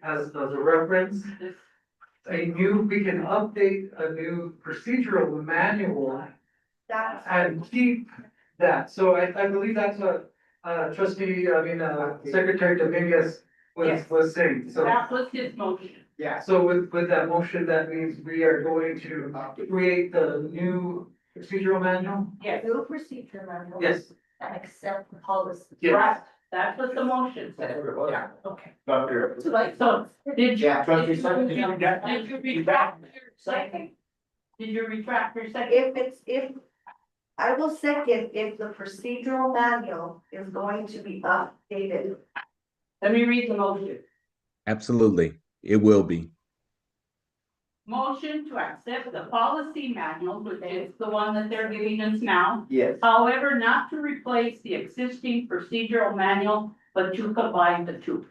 as a reference. We can update a new procedural manual That's, and keep that. So I believe that's what, Secretary Dominguez Yes. was saying. So, That was his motion. yeah, so with that motion, that means we are going to create the new procedural manual? Yes, new procedure manual. Yes. And accept the policy. Yes. right, that's what the motion said. Yeah. Okay, Doctor. so did you? Yeah, trustee, did you- second. Did you retract your second? Did you retract your second? If, I will second if the procedural manual is going to be updated. Let me read the motion. Absolutely, it will be. Motion to accept the policy manual, which is the one that they're giving us now. Yes. However, not to replace the existing procedural manual, but to combine the two.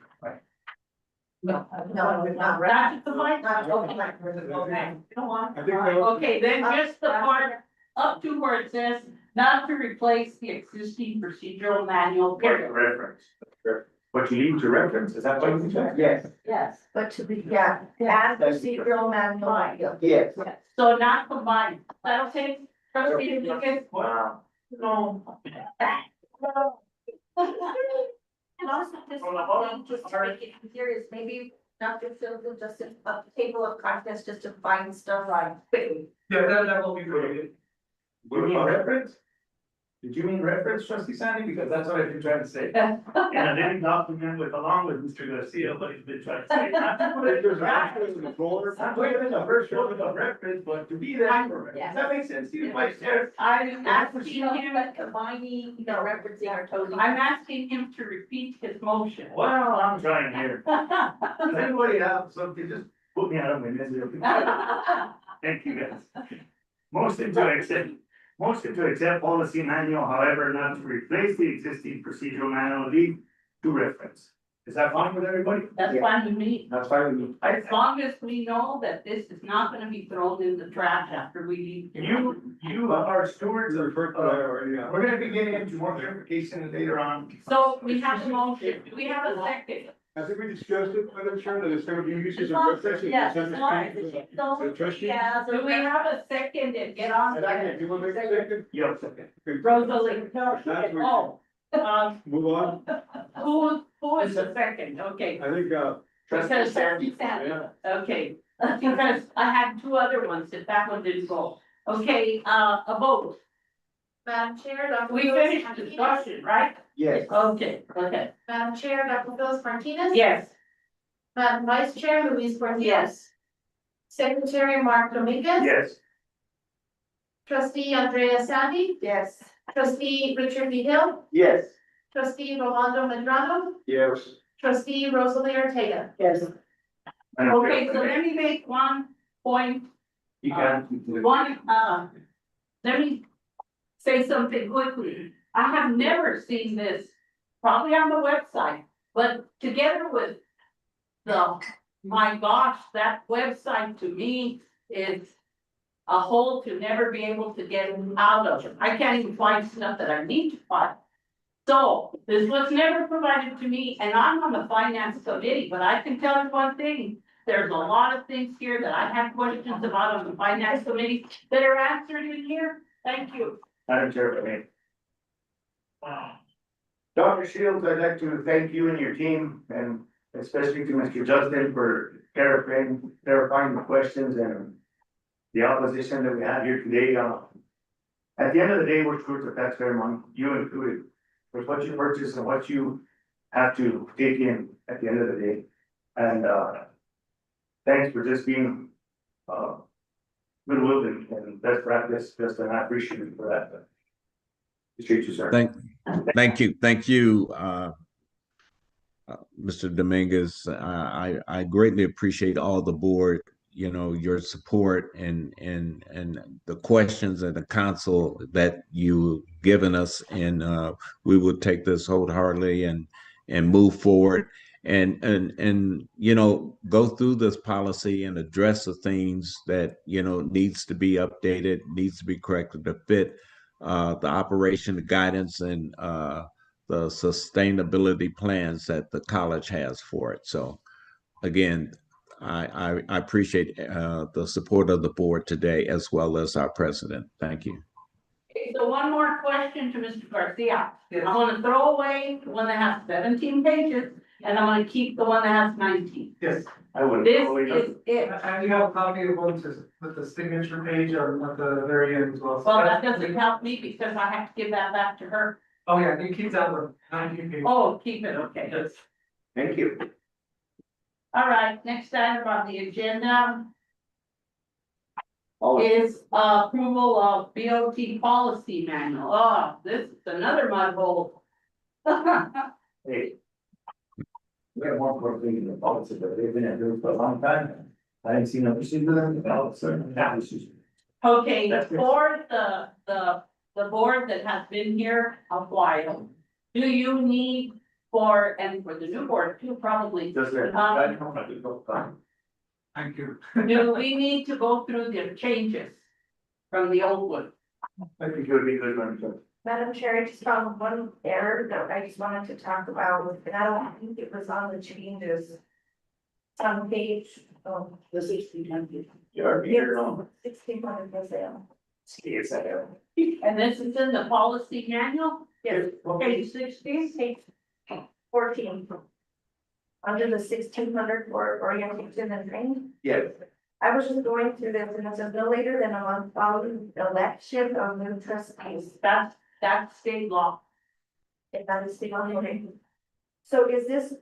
No, not Not to combine? Okay. I think that was- Okay, then just the part up to where it says not to replace the existing procedural manual, period. Reference. What you need to reference, is that what you said? Yes. Yes. But to be, yeah, and procedural manual. Right. Yes. So not combined. Is that okay? Trustee Lucas? Wow. No. And also just, just to make it easier is maybe Dr. Phil will just a table of contents just to find stuff right. Yeah, that will be created. You mean reference? Did you mean reference, trustee Sandy? Because that's what I've been trying to say. And I didn't document with, along with Mr. Garcia, what he's been trying to say. Not to put it in the floor, not to put it in the first row of reference, but to be there. Does that make sense to you, Vice Chair? I'm asking him, Combining, referencing or totally. I'm asking him to repeat his motion. Well, I'm trying here. Does anybody have something? Just put me out of my misery. Thank you, guys. Motion to accept policy manual, however, not to replace the existing procedural manual, lead to reference. Is that fine with everybody? That's fine with me. That's fine with me. As long as we know that this is not gonna be thrown in the trash after we leave. You are stewards of, Referred to that already, yeah. we're gonna be getting into more clarification later on. So we have a motion. Do we have a second? I think we discussed it, Madam Chair, that it's gonna be uses of reference. Yes, as long as it's The trustee? yeah, Do we have a second and get on? You want to make a second? Yes, okay. Okay. Rosalie. That's what- Oh, Move on. who is the second? Okay. I think, Because, yeah. okay, because I had two other ones, if that one didn't go. Okay, a vote. Madam Chair, Dr. We Phil finished Martinez. discussion, right? Yes. Okay, okay. Madam Chair, Dr. Phil Martinez. Yes. Madam Vice Chair, Luis Cortez. Yes. Secretary Mark Dominguez. Yes. Trustee Andrea Sandy. yes. Trustee Richard B. Hill. Yes. Trustee Rolando Medrano. Yes. Trustee Rosalie Ortega. Yes. Okay, so let me make one point, You can. let me say something quickly. I have never seen this, probably on the website, but together with my gosh, that website to me is a hole to never be able to get out of. I can't even find stuff that I need to find. So this was never provided to me, and I'm on the finance committee, but I can tell you one thing. There's a lot of things here that I have questions about on the finance committee that are answered in here. Thank you. Madam Chair, for me. Dr. Shields, I'd like to thank you and your team, and especially to Mr. Justin for clarifying the questions and the opposition that we had here today. At the end of the day, we're stewards of taxpayer money, you included. With what you purchase and what you have to take in at the end of the day. And, thanks for just being, goodwill and best practice, Justin, I appreciate you for that. Appreciate you, sir. Thank you, Mr. Dominguez. I greatly appreciate all the board, your support and the questions and the counsel that you given us, and we will take this wholeheartedly and and move forward and go through this policy and address the things that needs to be updated, needs to be corrected to fit the operation, the guidance, and the sustainability plans that the college has for it. So again, I appreciate the support of the board today, as well as our president. Thank you. Okay, so one more question to Mr. Garcia. Yes. I'm gonna throw away the one that has 17 pages, and I'm gonna keep the one that has 19. Yes, I would. This is it. I do have a copy of one with the signature page at the very end as well. Well, that doesn't help me because I have to give that back to her. Oh, yeah, you keep that one. 19 pages. Oh, keep it, okay. Yes. Thank you. All right, next item on the agenda is approval of BOT policy manual. Oh, this is another mud hole. Hey. We have one more thing in the policy, but they've been at it for a long time. I haven't seen them, seen them in the policy. Okay, That's good. for the board that has been here a while, do you need and for the new board too, probably, Does that, I don't know, I do go fine. Thank you. do we need to go through the changes from the old one? I think it would be good one to. Madam Chair, I just found one error that I just wanted to talk about, and I don't think it was on the changes. It's on page, The 1600. You're on. 1600 was there. It's that area. And this is in the policy manual, Yes, page 16. page 14. Under the 1600 for orientation and training. Yes. I was just going through this and it's a no later than a month following the election of new trustees. That's state law. If that is the only way. So is this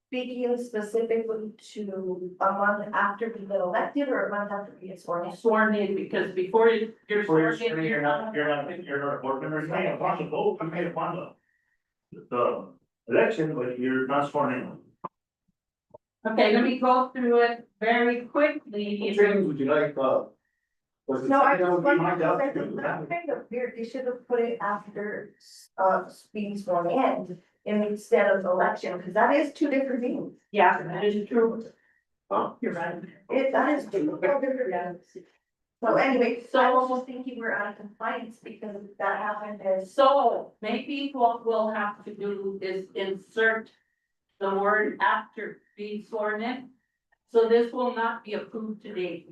speaking specifically to a month after we get elected or a month after we get sworn in? Sworn in, because before you're For sworn in, you're not a board member, you made upon the vote, you made upon the election, but you're not sworn in. Okay, let me go through it very quickly. What trainings would you like, was it No, I something that just would be wanted lined to up say to do that's that? kind of weird. They should have put it after being sworn in instead of election, because that is two different things. Yeah, that is true. Huh? You're right. That is two different things. So anyway, so I was just thinking we're out of compliance because that happened as. So maybe what we'll have to do is insert the word after being sworn in. So this will not be approved today.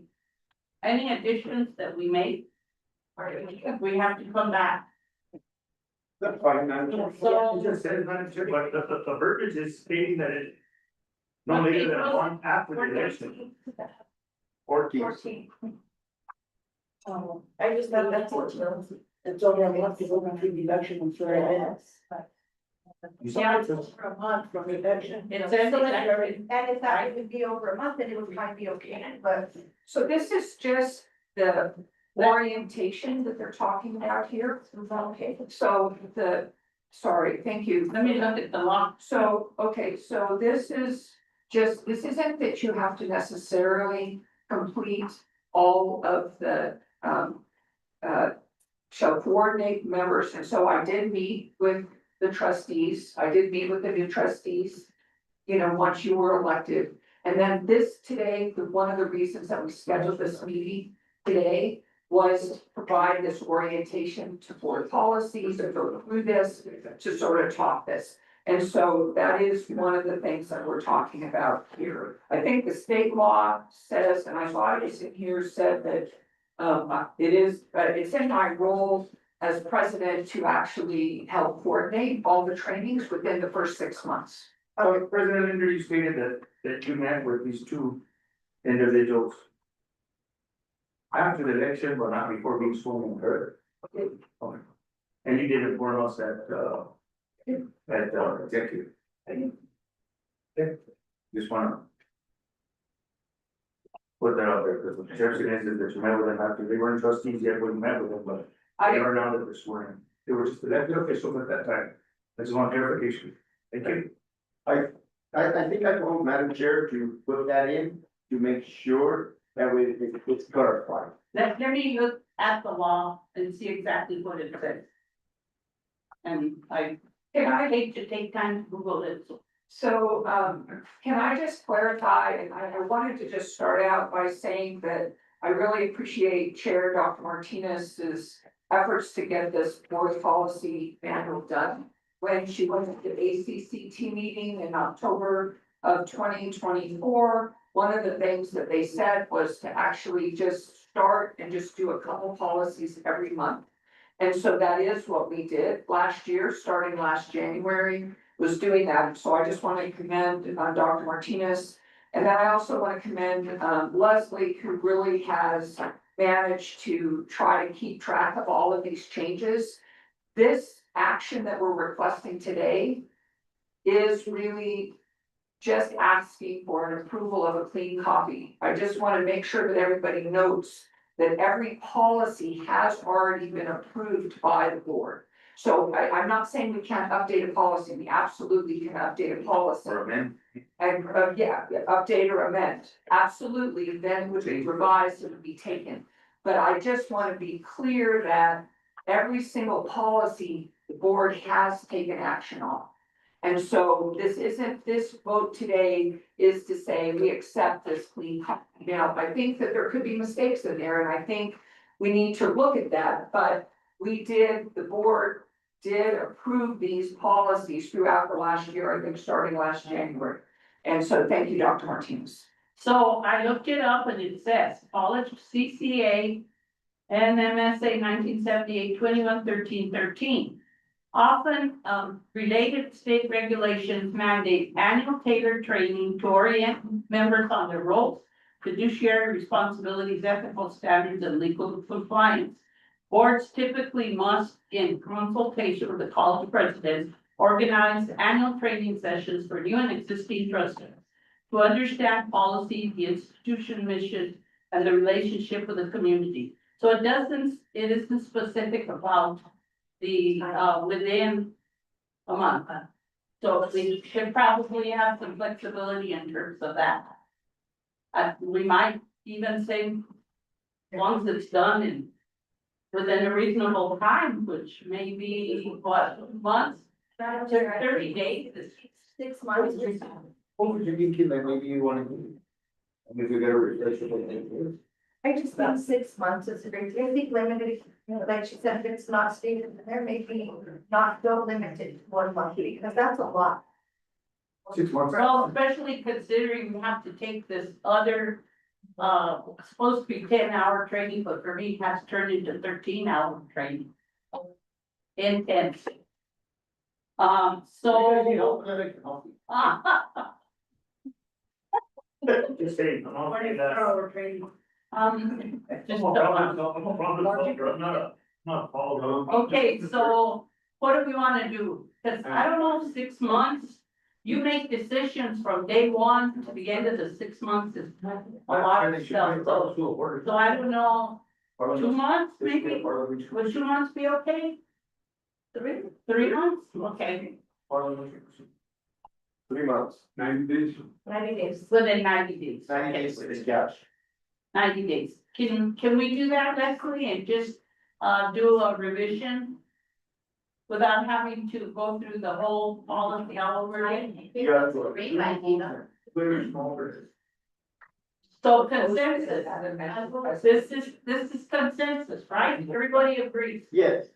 Any additions that we make, or we have to come back. That's fine, man. So- It just says, Madam Chair, but the verbiage is stating that it. No later than a month after the election. 14. I just thought that's what. It's over a month before the election, I'm sorry. You Yeah. said It's over a month from the election. It says election. And if that would be over a month, then it would might be okay, but. So this is just the orientation that they're talking about here. Is that okay? So sorry, thank you. Let me look at the law. So, okay, so this isn't that you have to necessarily complete all of the, shall coordinate members, and so I did meet with the trustees, I did meet with the new trustees. Once you were elected, and then today, one of the reasons that we scheduled this meeting today was to provide this orientation to board policies, to go through this, to sort of talk this. And so that is one of the things that we're talking about here. I think the state law says, and I saw it in here, said that it's in my role as president to actually help coordinate all the trainings within the first 6 months. President Linder, you stated that you met with these two individuals. After the election, but not before being sworn in, correct? Okay. And you did inform us at executive. Okay. Just wanna. Put that out there, because the perception is that you met with them after they weren't trustees yet when you met with them, but they are now that they're sworn in. They were just elected officials at that time. I just want clarification. Thank you. I think I want Madam Chair to put that in to make sure that it's clarified. Let me look at the law and see exactly what it says. And I hate to take time to Google it, so. So, can I just clarify, and I wanted to just start out by saying that I really appreciate Chair Dr. Martinez's efforts to get this board policy manual done. When she went to the ACCT meeting in October of 2024, one of the things that they said was to actually just start and just do a couple policies every month. And so that is what we did last year, starting last January, was doing that. So I just want to commend Dr. Martinez. And then I also want to commend Leslie, who really has managed to try to keep track of all of these changes. This action that we're requesting today is really just asking for an approval of a clean copy. I just want to make sure that everybody notes that every policy has already been approved by the board. So I'm not saying we can't update a policy, we absolutely can update a policy. Or amend. And, yeah, update or amend, absolutely, then it would be revised, it would be taken. But I just want to be clear that every single policy, the board has taken action on. And so this vote today is to say we accept this clean copy. Now, I think that there could be mistakes in there, and I think we need to look at that, but the board did approve these policies throughout the last year, I think starting last January. And so thank you, Dr. Martinez. So I looked it up and it says college CCA and MSA 1978 211313. Often, related state regulations mandate annual tailored training to orient members on their roles, fiduciary responsibilities, ethical standards, and legal compliance. Boards typically must, in consultation with the college president, organize annual training sessions for new and existing trustees to understand policy, the institution mission, and the relationship with the community. So it isn't specific about the, within a month. So we should probably have some flexibility in terms of that. We might even say, as long as it's done in within a reasonable time, which may be, what, months? 30 days, 6 months. What would you think that maybe you wanna do? Maybe we gotta replace it. I just think 6 months is a great, I think limited, like she said, if it's not stated, there may be not go limited to 1 month, because that's a lot. 6 months. well, especially considering we have to take this other, supposed to be 10-hour training, but for me, it has turned into 13-hour training. Intense. So. Just saying, I'm not saying that. Hour training. Just, Not following. okay, so what do we wanna do? Cause I don't know, 6 months, you make decisions from day one to the end of the 6 months is a lot of stuff, so I don't know, 2 months maybe? Would 2 months be okay? 3 months, okay, 3 months. 90 days. 90 days. within 90 days. 90 Okay. days is cash. 90 days, can we do that, Leslie, and just, do a revision? Without having to go through the whole policy all over again? You have to. Very small. So consensus, this is consensus, right? Everybody agrees. Yes.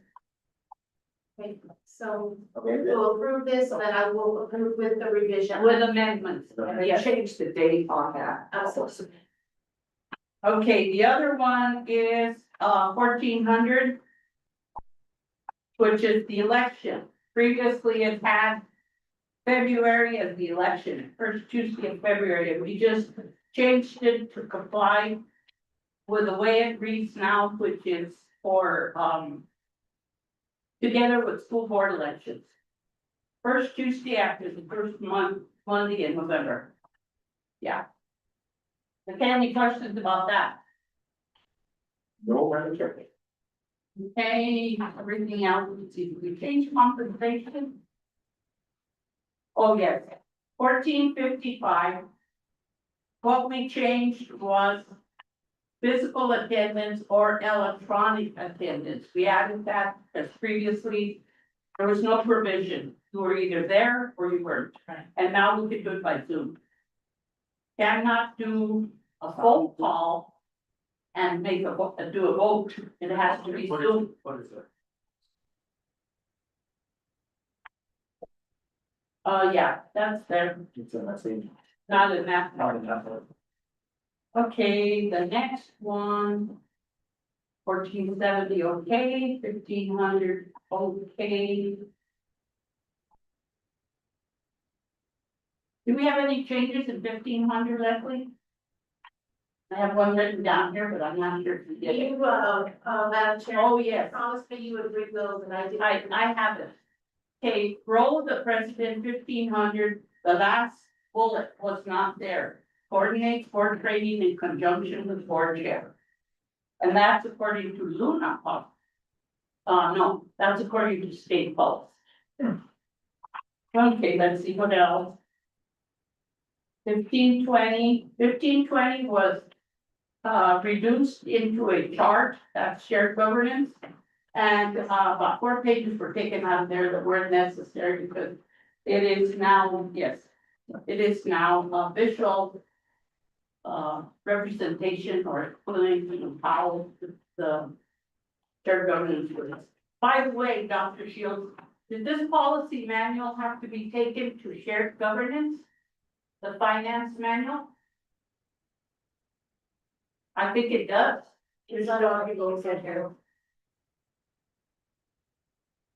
Okay, so Okay, then. we'll approve this, and then I will approve with the revision. With amendments, And yes. change the date on that. Absolutely. Okay, the other one is, 1400. Which is the election. Previously it had February as the election, first Tuesday of February, and we just changed it to comply with the way it reads now, which is for, together with school board elections. First Tuesday after the first Monday in November. Yeah. Okay, any questions about that? No, Madam Chair. Okay, everything else, let's see, we change compensation. Oh, yes, 1455. What we changed was physical attendance or electronic attendance. We added that as previously There was no provision. You were either there or you weren't. And now we can do it by Zoom. Cannot do a phone call and make do a vote. It has to be Zoom. What is that? Yeah, that's there, It's on that same. not in that Not part. enough. Okay, the next one. 1470, okay, 1500, okay. Do we have any changes in 1500, Leslie? I have one written down here, but I'm not sure if you did it. Madam Chair. Oh, yes, Promised me you would read those and I did. I have it. Okay, role of the president, 1500, the last bullet was not there. Coordinates board training in conjunction with board chair. And that's according to Luna policy. No, that's according to state policy. Okay, let's see what else. 1520 was reduced into a chart, that's shared governance. And about 4 pages were taken out of there that weren't necessary because it is now, yes, it is now official representation or explanation of how the shared governance works. By the way, Dr. Shields, did this policy manual have to be taken to shared governance? The finance manual? I think it does. There's not documents in here.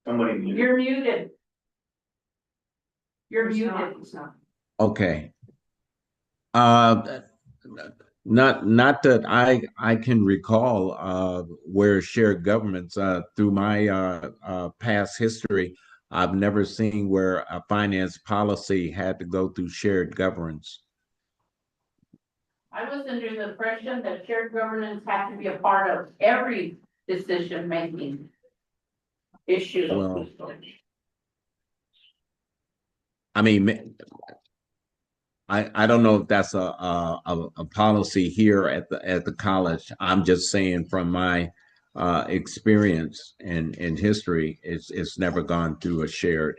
Somebody muted. You're muted. You're It's not, muted. it's not. Okay. Not that I can recall where shared governments through my past history, I've never seen where a finance policy had to go through shared governance. I was under the impression that shared governance had to be a part of every decision-making issue. Well, I mean, I don't know if that's a policy here at the college. I'm just saying from my experience and history, it's never gone through a shared.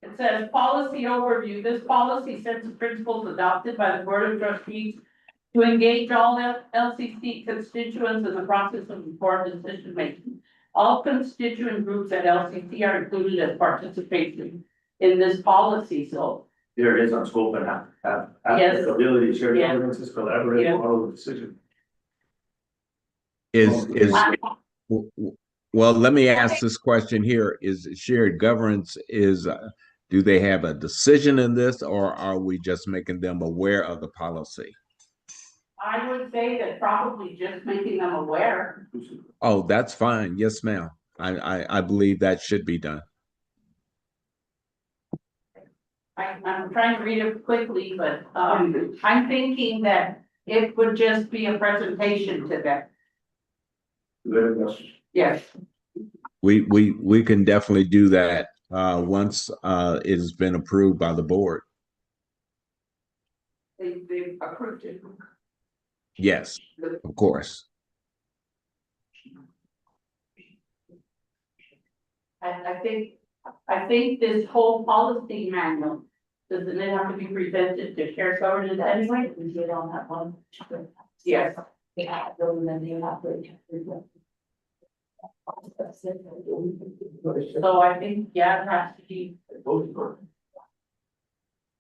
It says policy overview. This policy sets the principles adopted by the Board of Trustees to engage all LCC constituents in the process of informed decision making. All constituent groups at LCC are included as participation in this policy, so. There it is on scope and have Yes. applicability, shared Yeah. governance is collaborative Yeah. model of decision. Is well, let me ask this question here. Is shared governance do they have a decision in this, or are we just making them aware of the policy? I would say that probably just making them aware. Oh, that's fine. Yes, ma'am. I believe that should be done. I'm trying to read it quickly, but I'm thinking that it would just be a presentation to them. Yes, We can definitely do that once it has been approved by the board. they've approved it. Yes, of course. I think this whole policy manual, doesn't it have to be presented to shared governance anyway? We did on that one. Yes. Yeah, and then you have to. So I think, yeah, it has to be.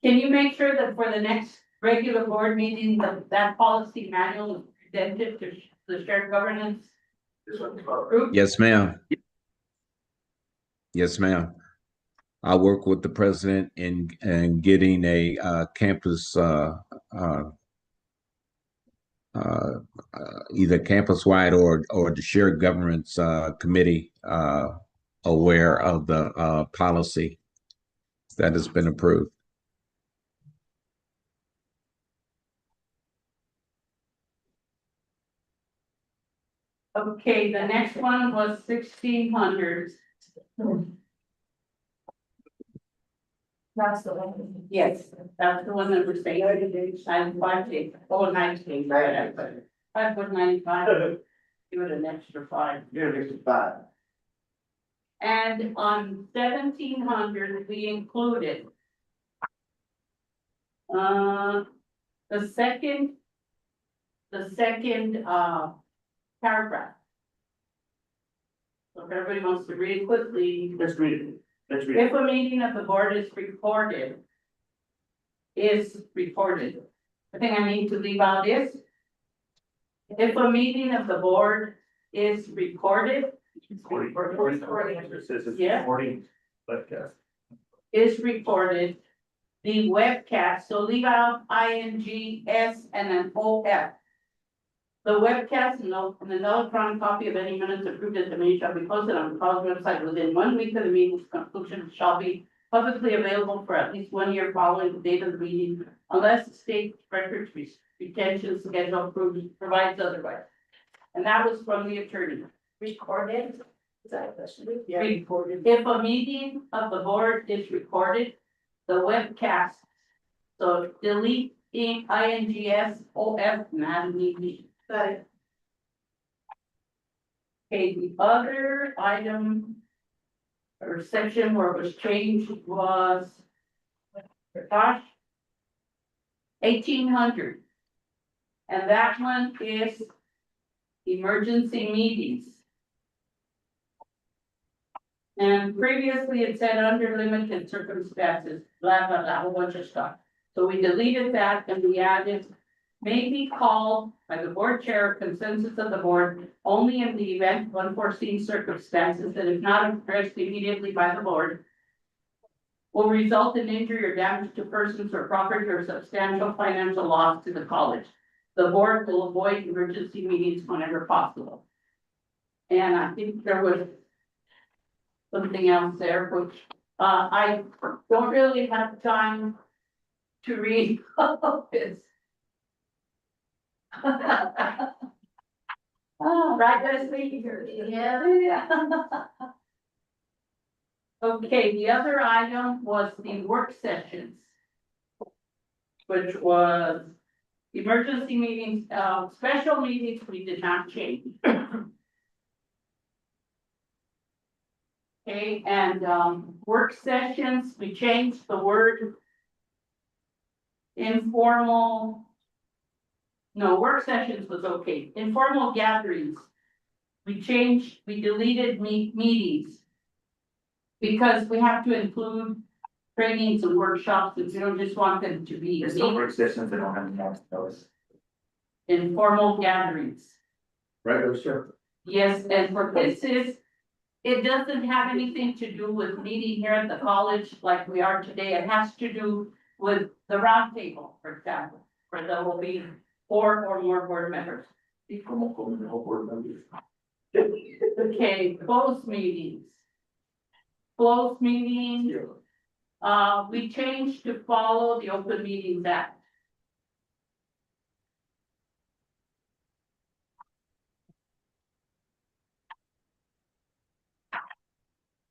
Can you make sure that for the next regular board meeting, that policy manual is presented to the shared governance group? Yes, ma'am. Yes, ma'am. I work with the president in getting a campus either campus-wide or the shared governance committee aware of the policy that has been approved. Okay, the next one was 1600s. That's the one. Yes, that's the one that we're saying. 95 days, 90 days. I put 95, give it an extra 5. You're next to five. And on 1700, we included. The second. Paragraph. So if everybody wants to read quickly. Let's read it. Let's read it. If a meeting of the board is recorded. The thing I need to leave out is. If a meeting of the board is recorded. Recording. It says it's Yeah. recording, but, Is recorded. The webcast, so leave out INGS and an OF. The webcast and an electronic copy of any minutes approved at the meeting shall be posted on the college website within 1 week of the meeting's conclusion, shall be publicly available for at least 1 year following the date of the meeting, unless the state records retention schedule provides otherwise. And that was from the attorney. Recorded. Is that a question? Yeah, recorded. If a meeting of the board is recorded, the webcast, so delete INGS OF, not meeting. Got it. Okay, the other item. Or section where it was changed was. Gosh. 1800. And that one is. Emergency meetings. And previously it said under limited circumstances, blah, blah, blah, a whole bunch of stuff. So we deleted that and we added. May be called by the board chair, consensus of the board, only in the event of unforeseen circumstances that if not addressed immediately by the board. Will result in injury or damage to persons or property or substantial financial loss to the college. The board will avoid emergency meetings whenever possible. And I think there was. Something else there, which, I don't really have time. To read all of this. Oh, right, Leslie? Yeah. Okay, the other item was the work sessions. Which was emergency meetings, special meetings, we did not change. Okay, and, work sessions, we changed the word. Informal. No, work sessions was okay, informal gatherings. We deleted meetings. Because we have to include trainings and workshops, and we don't just want them to be there's no work sessions, they don't have any more those. informal gatherings. Right, sure. Yes, and for this is, it doesn't have anything to do with meeting here at the college like we are today. It has to do with the round table, for example, where there will be 4 or more board members. Okay, closed meetings. Closed meetings, we changed to follow the Open Meetings Act.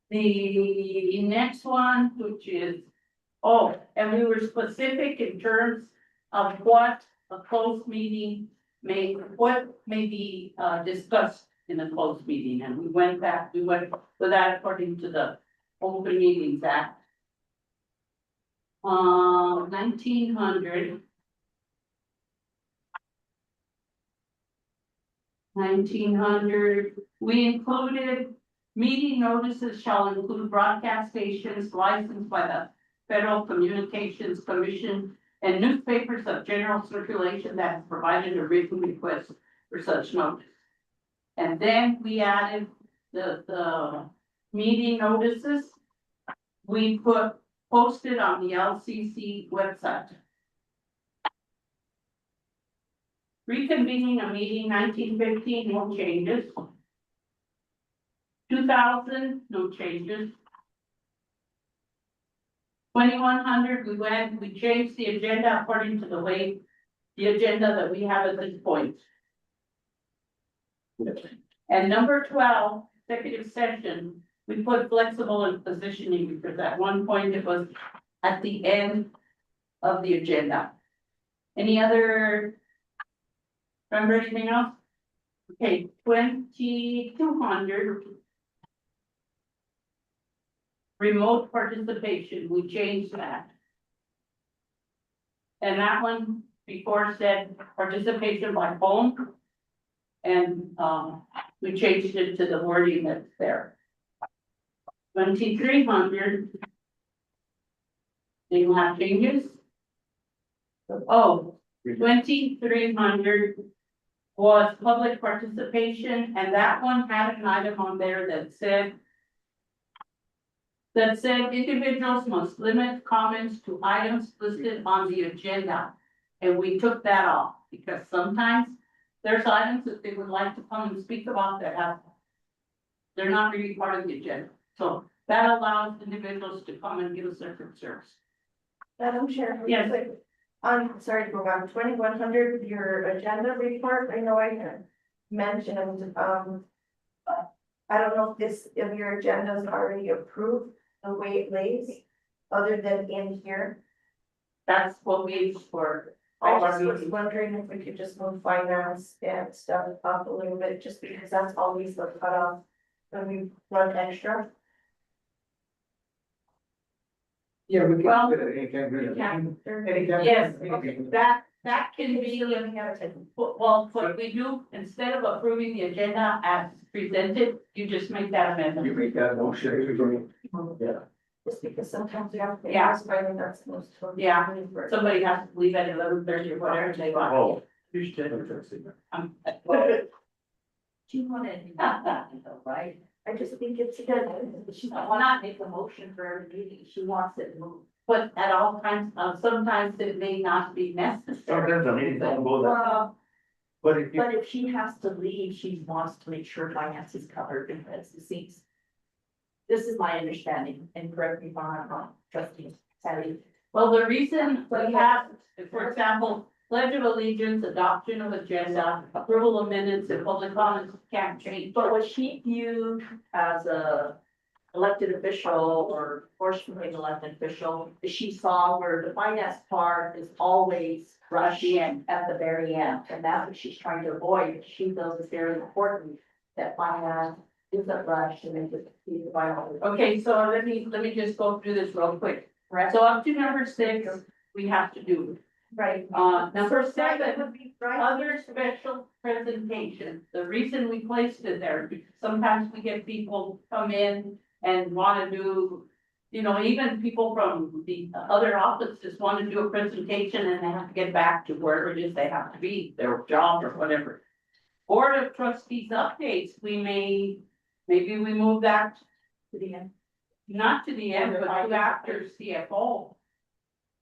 The next one, which is, and we were specific in terms of what a closed meeting what may be discussed in a closed meeting, and we went with that according to the Open Meetings Act. 1900. 1900, we included, meeting notices shall include broadcast stations licensed by the Federal Communications Commission and newspapers of general circulation that have provided a written request for such notice. And then we added the meeting notices. We posted on the LCC website. Reconvening a meeting 1915, no changes. 2000, no changes. 2100, we changed the agenda according to the way, the agenda that we have at this point. And number 12, executive session, we put flexible and positioning because at one point it was at the end of the agenda. Any other? Remember anything else? Okay, 2200. remote participation, we changed that. And that one before said participation by phone. And, we changed it to the wording that's there. 2300. They will have changes. Oh, 2300 was public participation, and that one had an item on there that said individuals must limit comments to items listed on the agenda. And we took that off because sometimes there's items that they would like to come and speak about that they're not really part of the agenda. So that allows individuals to come and give us their concerns. Madam Chair. Yes. I'm sorry to go back, 2100, your agenda report, I know I had mentioned, I don't know if your agenda is already approved the way it lays, other than in here. That's what we use for I all our just was meetings. wondering if we could just move finance and stuff up a little bit, just because that's always the cutoff when we run extra. Yeah, we Well, can, anytime, anytime. Yes, that can be, well, what we do, instead of approving the agenda as presented, you just make that You amendment. make that motion. Yeah. Just because sometimes we have to Yeah. ask whether that's the most. Yeah. Somebody has to leave at 11:30 or whatever they want. Oh. Do you want to, right? I just think it's good. She will not make a motion for every meeting, she wants it moved. But at all times, sometimes it may not be necessary. Sometimes the meeting don't go that, Well, but if you, but if she has to leave, she wants to make sure finance is covered because it seems. This is my understanding, and correct me if I'm wrong, trustee Sally. Well, the reason we have, for example, pledge of allegiance, adoption of agenda, approval of minutes, and public comments can't change. But was she viewed as a elected official or fortunately elected official? She saw where the finance part is always rushed in at the very end, and that's what she's trying to avoid. She feels it's very important that finance isn't rushed and then just see the final. Okay, so let me just go through this real quick. So up to number 6, we have to do. Right. Number That 7, would be right. other special presentation. The reason we placed it there, because sometimes we get people come in and wanna do, even people from the other offices wanna do a presentation and they have to get back to wherever it is they have to be, their job or whatever. Board of Trustees updates, maybe we move that To the end. not to the end, but to after CFO.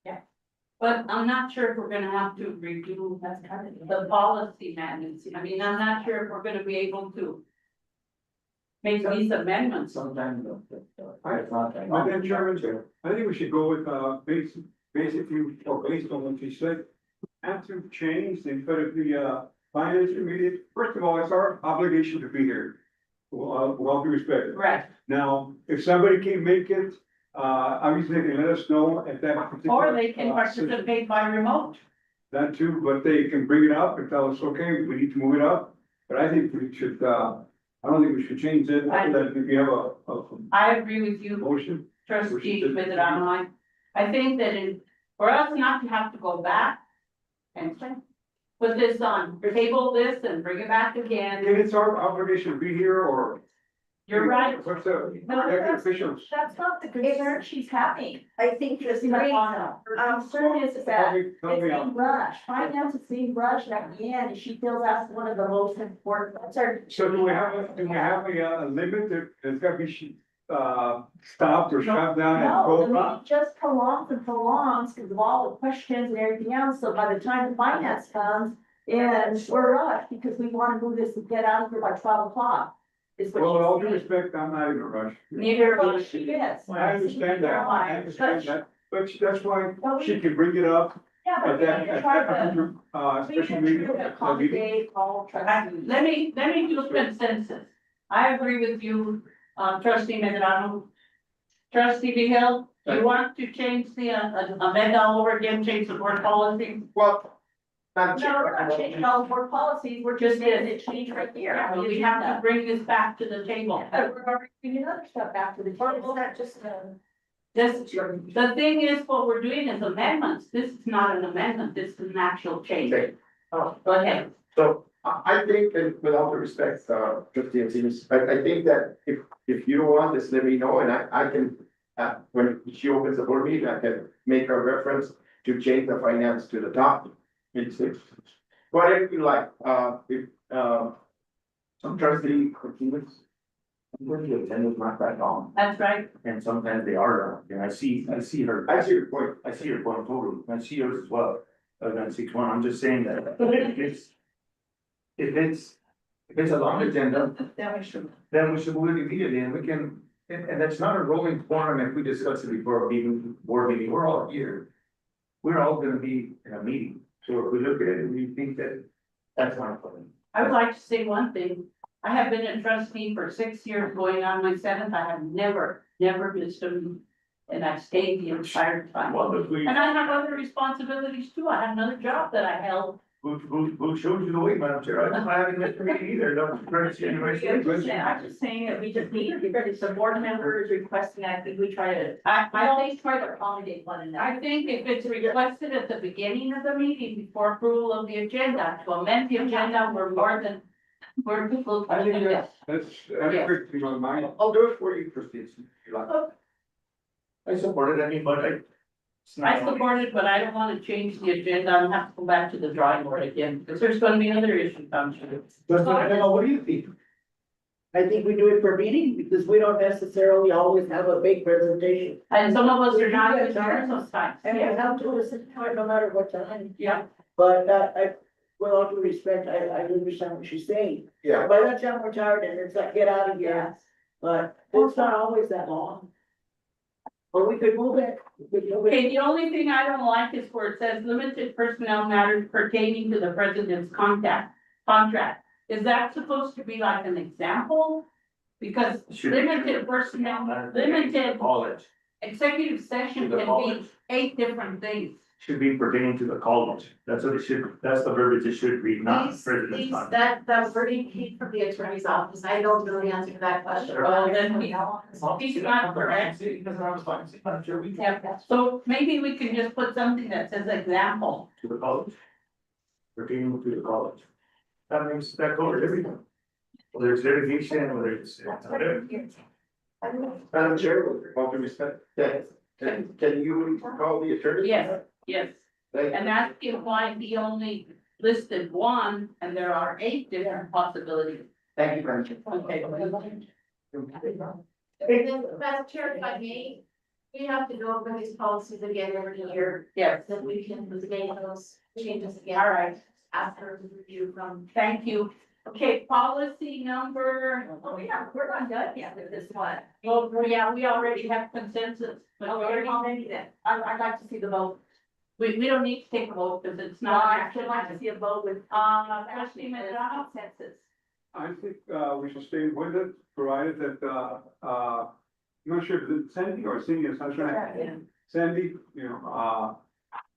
Yeah. But I'm not sure if we're gonna have to redo That's kind of the policy manuals. I mean, I'm not sure if we're gonna be able to make these amendments. Sometimes. It's not that. Madam Chairman, I think we should go with, basically, or based on what you said, answer change instead of the, finance committee. First of all, it's our obligation to be here. Well, with all due respect. Right. Now, if somebody can make it, obviously they can let us know at that. Or they can particular, session. participate by remote. That too, but they can bring it up and tell us, okay, we need to move it up. But I think we should, I don't think we should change it, that if you have a I agree with you, motion. trustee Medrano. I think that for us not to have to go back and put this on, table this and bring it back again. If it's our obligation to be here or. You're right. What's the, No, elected officials? That's not the concern she's having. I think just. Her concern is that Help me it's out. being rushed, finance is being rushed at the end, and she feels that's one of the most important concerns. So do we have a limit that it's gotta be, stopped or shut down and No, the go up? meeting just prolongs and prolongs because of all the questions and everything else, so by the time the finance comes, and we're rushed because we want to move this and get out of here by 12 o'clock. Is Well, with all what due she's saying. respect, I'm not in a rush. Neither Well, of us. she is. I understand that, I understand that, but that's why she can bring it up Yeah, at but we that, need to try to, special we need meeting. to accommodate all trustees. Let me do consensus. I agree with you, trustee Medrano. Trustee Vihil, you want to change the, amend all over again, change the board policy? Well, Madam No, we're Chair, not changing all the board policies, we're just making it change right here. Yeah, but we have to bring this back to the table. We're already bringing other stuff back to the Or table. is that just This, the thing is, what we're doing is amendments. This is not an amendment, this is an actual change. Okay. Oh, go ahead. so I think, and with all due respect, trustee Encinas, I think that if you don't want this, let me know, and I can, when she opens the board meeting, I can make a reference to change the finance to the top. It's whatever you like, if, some trustee, when the attendance not that long, That's right. And sometimes they are, and I see her. I see your point. I see your point totally, and I see yours as well, on 6-1, I'm just saying that if it's a long agenda, then we should move it immediately, and we can, and that's not a rolling forum, if we discuss it before a meeting, board meeting, we're all here. We're all gonna be in a meeting, so if we look at it and we think that, that's my point. I would like to say one thing. I have been a trustee for 6 years, going on my 7th. I have never missed a meeting. And I've stayed the entire time. Well, if we, And I have other responsibilities too. I have another job that I held. who showed you the way, Madam Chair, I haven't missed a meeting either, don't, I'm just saying that we just need, if the board member is requesting, I think we try to, I we always try to accommodate one another. I think if it's requested at the beginning of the meeting before approval of the agenda, to amend the agenda, we're more than, we're people. I think that's great to my mind. I'll do it for you, trustee, if you like. I support it, I mean, but I support it, but I don't wanna change the agenda. I'm gonna have to go back to the drawing board again, because there's gonna be another issue comes through. what do you think? I think we do it per meeting because we don't necessarily always have a big presentation. And some of us are not even here sometimes. And we have to listen to it no matter what time. Yeah, But with all due respect, I understand what she's saying. Yeah. By that time we're tired and it's like, get out of here. But it's not always that long. Or we could move it. We could move it. okay, the only thing I don't like is where it says limited personnel matters pertaining to the president's contract. Is that supposed to be like an example? Because limited personnel, limited College, executive session To the can college. be 8 different things. should be pertaining to the college, that's what it should, that's the verbiage it should read, not president's contract. That wording came from the attorney's office, I don't really answer that question. Well, then he's not correct. Yeah, so maybe we can just put something that says example. To the college. Pertaining to the college. That means that covers everything. Whether it's litigation, whether it's whatever. Madam Chair, with all due respect, can you call the attorney? Yes, Thank you. and ask him why he only listed one, and there are 8 different possibilities. Thank you, Madam Chair. Okay. Madam Chair, if I may, we have to go over these policies again every year, Yes, that we can make those changes again. all right, After the review from. thank you. Okay, policy number, Oh, yeah, we're not done yet with this one. well, yeah, we already have consensus. But Oh, we're not ready then. I'd like to see the vote. we don't need to take a vote because it's No, not. I actually like to see a vote with, Trustee Medrano? consensus. I think, we should stay with it, provided that, I'm not sure if it's Sandy or Cindy, I'm not sure. Sandy,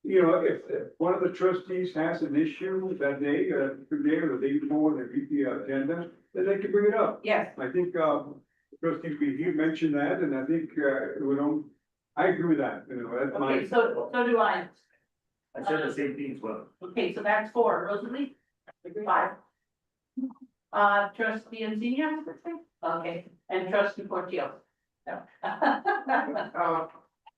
if one of the trustees has an issue that day, today or the day before, they read the agenda, then they can bring it up. Yes, I think, trustee Behe mentioned that, and I think, I agree with that, that's my. okay, so do I. I said the same thing as well. Okay, so that's 4, Rosalie? 5. Trustee Encinas? Okay, and trustee Portillo? No.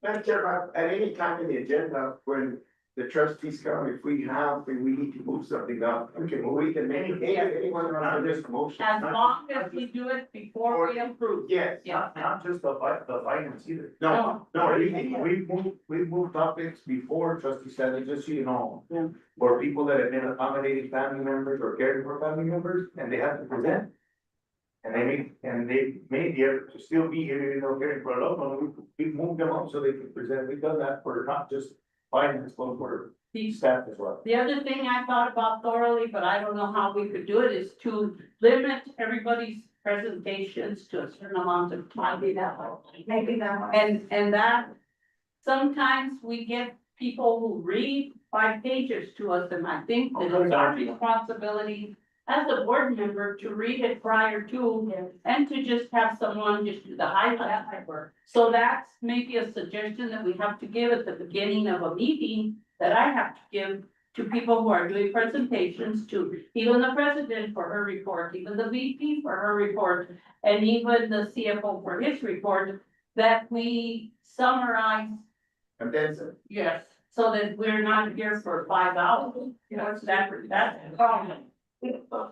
Madam Chair, at any time in the agenda, when the trustees come, if we need to move something up, we can make it, anyone on this motion. As long as we do it before we approve. Yes. Yeah. Not just the finance either. No, we've moved topics before, trustee Stanley, just so you know. Yeah. For people that have been accommodating family members or caring for family members, and they have to present. And they may be able to still be here, even though caring for a loved one, we've moved them up so they can present, we've done that for not just finance, but for staff as well. The other thing I thought about thoroughly, but I don't know how we could do it, is to limit everybody's presentations to a certain amount of time. Maybe that one. And that, sometimes we get people who read 5 pages to us, and I think that it's our responsibility as a board member to read it prior to, and to just have someone just do the highlight work. So that's maybe a suggestion that we have to give at the beginning of a meeting, that I have to give to people who are doing presentations, to even the president for her report, even the VP for her report, and even the CFO for his report, that we summarize. And then, sir, Yes, so that we're not here for 5 hours, you know, that's the problem. Okay, so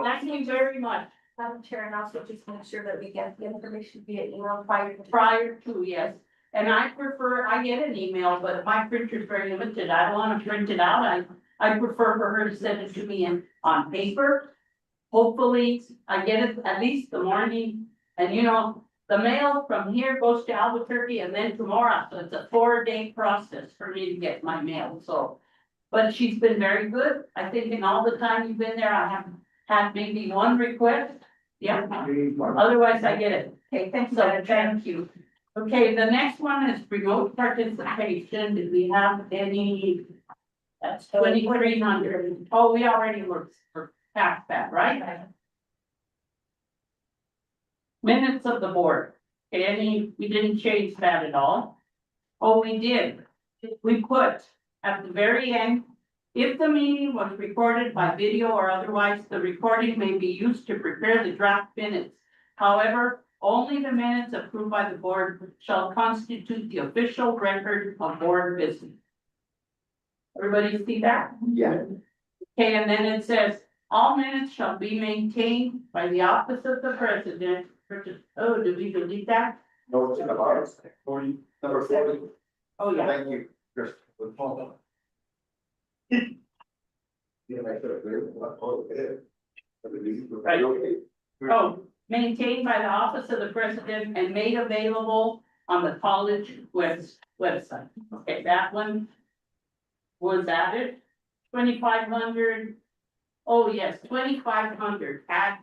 thank you very much. Madam Chair, and also just make sure that we get the information via email prior to. Prior to, yes, and I prefer, I get an email, but my printer's very limited, I don't wanna print it out, I prefer for her to send it to me on paper. Hopefully, I get it at least the morning, and you know, the mail from here goes to Albuquerque and then tomorrow, so it's a 4-day process for me to get my mail, so. But she's been very good, I think in all the time you've been there, I haven't had maybe one request, yeah, otherwise I get it. Okay, thanks, So, Madam Chair. thank you. Okay, the next one is remote participation. Did we have any? That's 2,300. Oh, we already were past that, right? Minutes of the board. Okay, we didn't change that at all. Oh, we did. We put at the very end, if the meeting was recorded by video or otherwise, the recording may be used to prepare the draft minutes. However, only the minutes approved by the board shall constitute the official record of board business. Everybody see that? yeah, Okay, and then it says, all minutes shall be maintained by the office of the president. Oh, did we delete that? no, it's in the bottom, 40, number 40. Oh, yeah. Thank you, Chris. You know, I could have really, oh, yeah. Right. Oh, maintained by the office of the president and made available on the college website. Okay, that one was added. 2,500. Oh, yes, 2,500. Add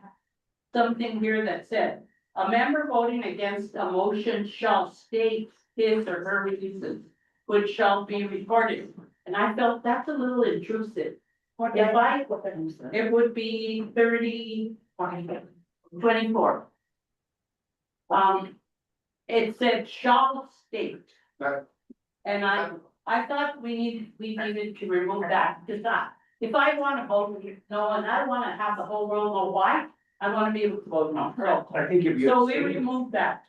something here that said, a member voting against a motion shall state his or her reasons, which shall be recorded. And I felt that's a little intrusive. If I, it would be 24. It said shall state. Right. And I thought we needed to remove that, because if I wanna vote no, and I wanna have the whole world know why, I wanna be able to vote no. I think if you. So we removed that,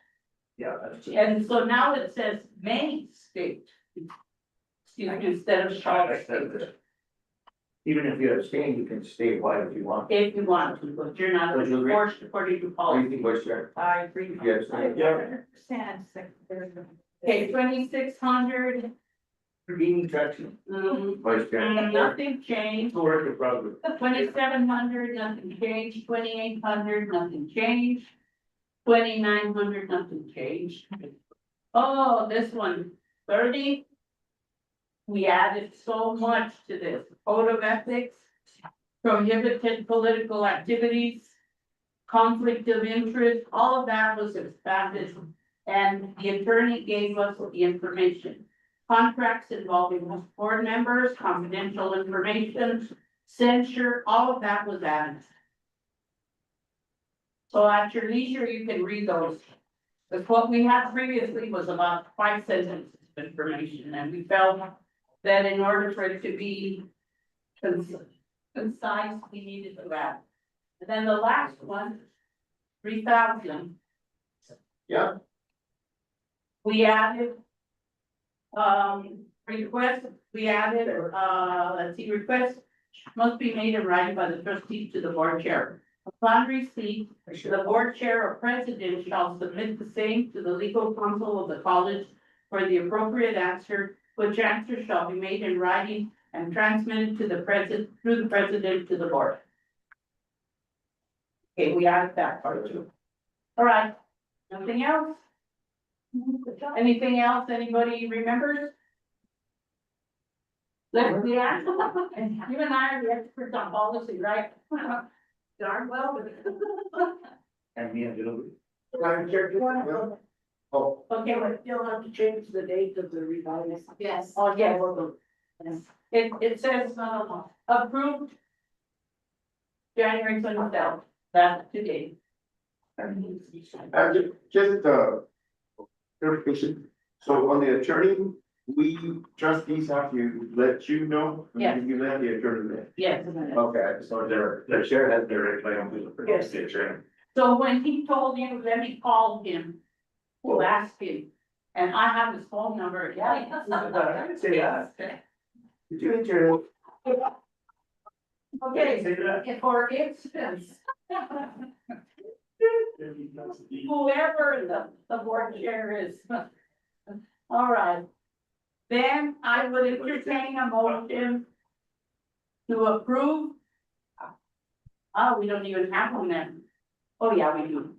Yeah, that's. and so now it says may state. Excuse me, instead of shall state, Even if you abstain, you can state why if you want. if you want to, but you're not Would you agree? forced according to What do you policy. think, Vice Chair? I agree. You abstain? Okay, 2,600, Reading traction, Vice Chair. nothing changed. Work in progress. 2,700, nothing changed. 2,800, nothing changed. 2,900, nothing changed. Oh, this one, 30. We added so much to this, code of ethics, prohibited political activities, conflict of interest, all of that was expanded. And the attorney gave us the information. Contracts involving board members, confidential information, censure, all of that was added. So at your leisure, you can read those. But what we had previously was about 5 sentences of information, and we felt that in order for it to be concise, we needed to add. And then the last one, 3,000. Yeah. We added, request, we added, let's see, request must be made in writing by the trustees to the board chair. Upon receipt, the board chair or president shall submit the same to the legal counsel of the college for the appropriate answer, which answer shall be made in writing and transmitted to the president, through the president to the board. Okay, we added that part too. All right, nothing else? Anything else anybody remembers? Let's, yeah, you and I are the experts on policy, right? Darn well, but. And me and Jill. Madam Chair, Oh, Okay, but you'll have to change the date of the revised. Yes. Oh, yeah. It says, approved January 27th, that's today. just, clarification. So on the attorney, we trustees have to let you know? Yes. You let the attorney know? Yes. Okay, so their chair has direct line to Yes. the attorney. So when he told you, let me call him, we'll ask him, and I have his phone number. I didn't say that. Did you adjourn? Okay, Say that. for instance. Whoever the board chair is. All right. Then I would entertain a motion to approve. Oh, we don't even have one then. Oh, yeah, we do.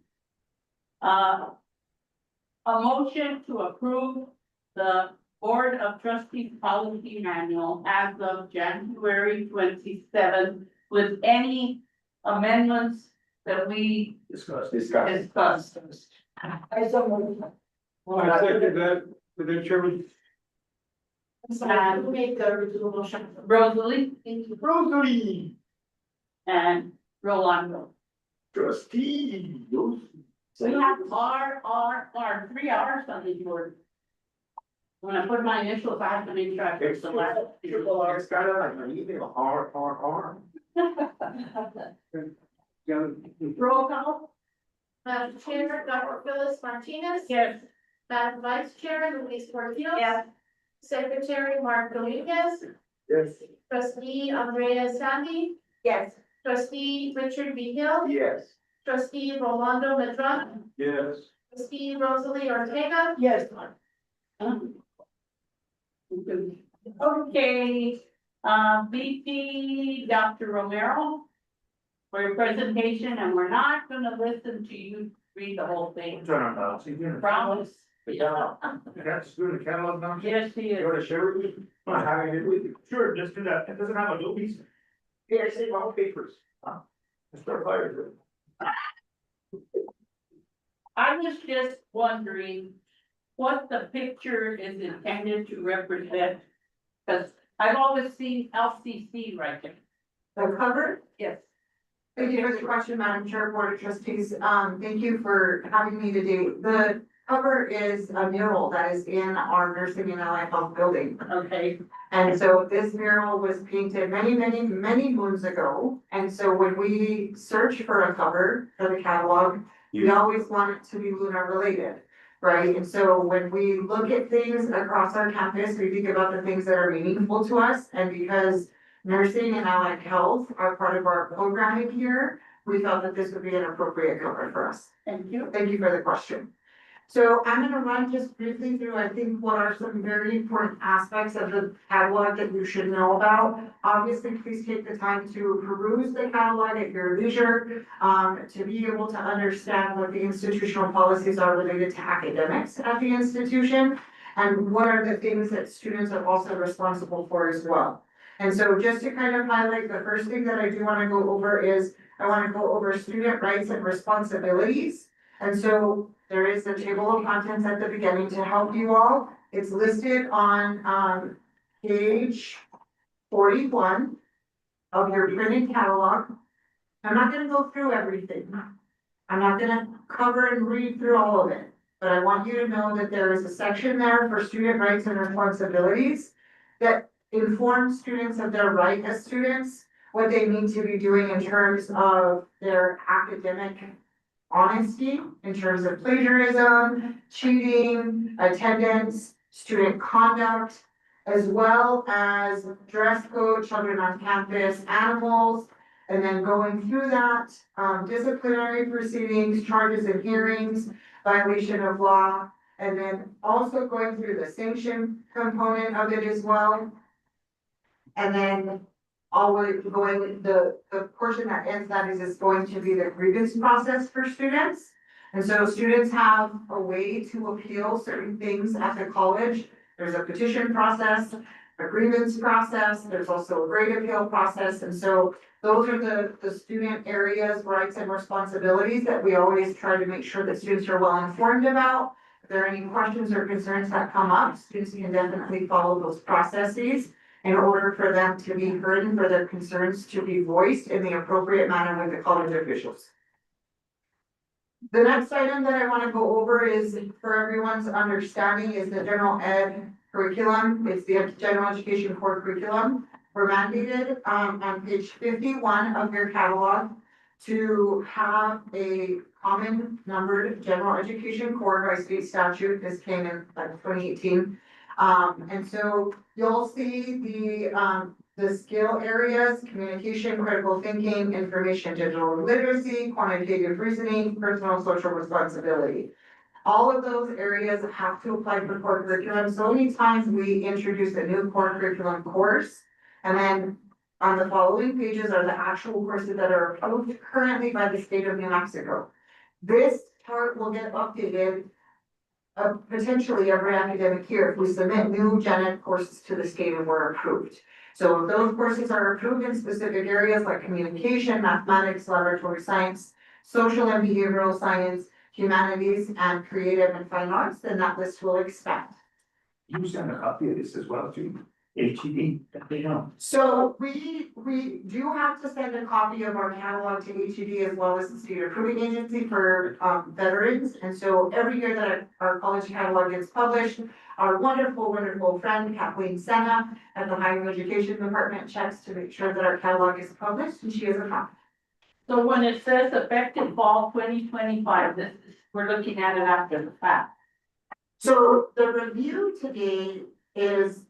A motion to approve the Board of Trustees Policy Manual as of January 27th with any amendments that we Discuss. discussed. I so moved. I second that, with the chairman. And Who made the original motion? Rosalie Rosalie, and Rolando. trustee. We have R, 3 R's on the board. When I put my initials, I have to make sure I fix the last. It's kind of like an email, R. Roll call? Madam Chair, Dr. Phyllis Martinez. Yes. Madam Vice Chair, Luis Portillo. Yes. Secretary, Mark Dominguez. Yes. Trustee, Andrea Sandy. Yes. Trustee, Richard B. Hill. Yes. Trustee, Rolando Medron. Yes. Trustee, Rosalie Ortega. Yes. Okay, VP Dr. Romero. For your presentation, and we're not gonna listen to you read the whole thing. Turn on, see, you Promise. got to do the catalog now? Yes, he You is. want to share with me? I'm having it with you. Sure, just do that, it doesn't have Adobe's. Here, I saved my own papers. Start firing. I was just wondering what the picture is intended to represent. Cause I've always seen LCC right there. The cover? Yes. Thank you for the question, Madam Chair, Board of Trustees. Thank you for having me today. The cover is a mural that is in our nursing and allied health building. Okay, And so this mural was painted many moons ago. And so when we search for a cover for the catalog, we always want it to be Luna related, right? And so when we look at things across our campus, we think about the things that are meaningful to us. And because nursing and allied health are part of our programming here, we felt that this would be an appropriate cover for us. thank you. Thank you for the question. So I'm gonna run just briefly through, I think, what are some very important aspects of the catalog that you should know about. Obviously, please take the time to peruse the catalog at your leisure, to be able to understand what the institutional policies are related to academics at the institution, and what are the things that students are also responsible for as well. And so just to kind of highlight, the first thing that I do wanna go over is, I wanna go over student rights and responsibilities. And so there is a table of contents at the beginning to help you all. It's listed on, page 41 of your printed catalog. I'm not gonna go through everything. I'm not gonna cover and read through all of it. But I want you to know that there is a section there for student rights and responsibilities that informs students of their right as students, what they need to be doing in terms of their academic honesty, in terms of plagiarism, cheating, attendance, student conduct, as well as dress code, children on campus, animals, and then going through that, disciplinary proceedings, charges and hearings, violation of law, and then also going through the sanction component of it as well. And then always going, the portion that ends that is going to be the grievance process for students. And so students have a way to appeal certain things at the college. There's a petition process, a grievance process, there's also a grade appeal process. And so those are the student areas, rights and responsibilities that we always try to make sure that students are well informed about. If there are any questions or concerns that come up, students can definitely follow those processes in order for them to be heard and for their concerns to be voiced in the appropriate manner with the college officials. The next item that I want to go over is, for everyone's understanding, is the general ed curriculum. It's the general education core curriculum. We're mandated on page 51 of your catalog to have a common numbered general education core by state statute. This came in like 2018. And so you'll see the skill areas: communication, critical thinking, information digital literacy, quantitative reasoning, personal social responsibility. All of those areas have to apply for core curriculum. So many times we introduce a new core curriculum course, and then on the following pages are the actual courses that are approved currently by the state of New Mexico. This chart will get updated potentially every academic year if we submit new gen ed courses to the state and we're approved. So if those courses are approved in specific areas like communication, mathematics, laboratory science, social and behavioral science, humanities, and creative and fine arts, then that list will expand. You send a copy of this as well to HED, they know. So we do have to send a copy of our catalog to HED as well as the state approving agency for veterans. And so every year that our college catalog gets published, our wonderful friend Kathleen Senna at the Higher Education Department checks to make sure that our catalog is published, and she is a copy. So when it says effective fall 2025, this is, we're looking at it after the fact. So the review today is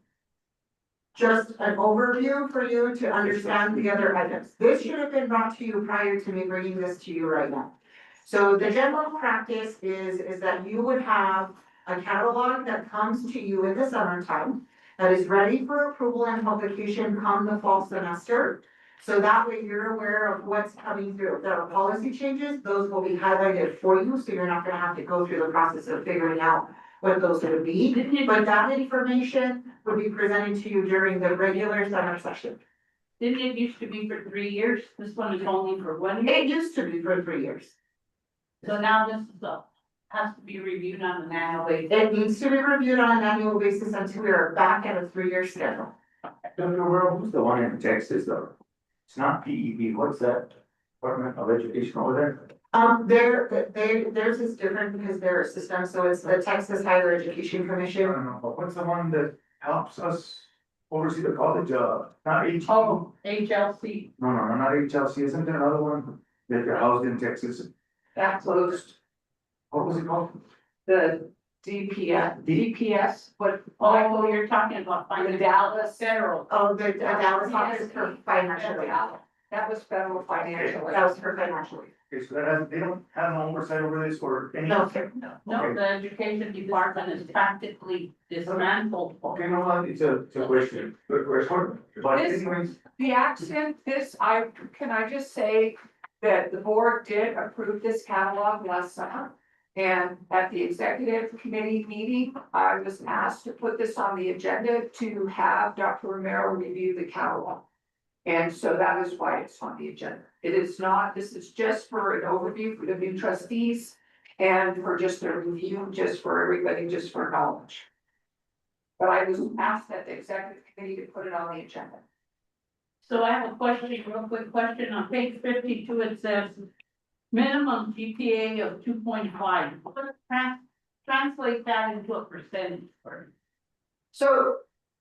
just an overview for you to understand the other items. This should have been brought to you prior to me bringing this to you right now. So the general practice is that you would have a catalog that comes to you in the summertime that is ready for approval and publication come the fall semester. So that way you're aware of what's coming through. If there are policy changes, those will be highlighted for you, so you're not gonna have to go through the process of figuring out what those would be. But that information will be presented to you during the regular summer session. Didn't it used to be for 3 years? This one is only for 1 year? It used to be for 3 years. So now this is has to be reviewed on an annual basis. It needs to be reviewed on an annual basis until we are back at a 3-year schedule. Dr. Worrell, who's the one in Texas though? It's not PED, what's that? Department of Education over there? Theirs is different because they're a system, so it's the Texas Higher Education I Commission. don't know, but what's the one that helps us oversee the college, not HED? Oh, HLC. No, not HLC, isn't there another one that they're housed in Texas? That closed. What was it called? The DPS, what, Oh, you're talking about the finance. Dallas, Federal. oh, the Dallas office for financial aid. That was federal financial. That was for financial aid. Okay, so they don't have an oversight over this or any? No, sir. No, Okay. the education department is practically dismantled. Okay, no, it's a question, good question, but This- anyways, The accent, can I just say that the board did approve this catalog last summer? And at the executive committee meeting, I was asked to put this on the agenda to have Dr. Romero review the catalog. And so that is why it's on the agenda. It is not, this is just for an overview for the new trustees and for just a review, just for everybody, just for knowledge. But I was asked at the executive committee to put it on the agenda. So I have a question, real quick question. On page 52, it says minimum GPA of 2.5. Translate that into a percentage for. So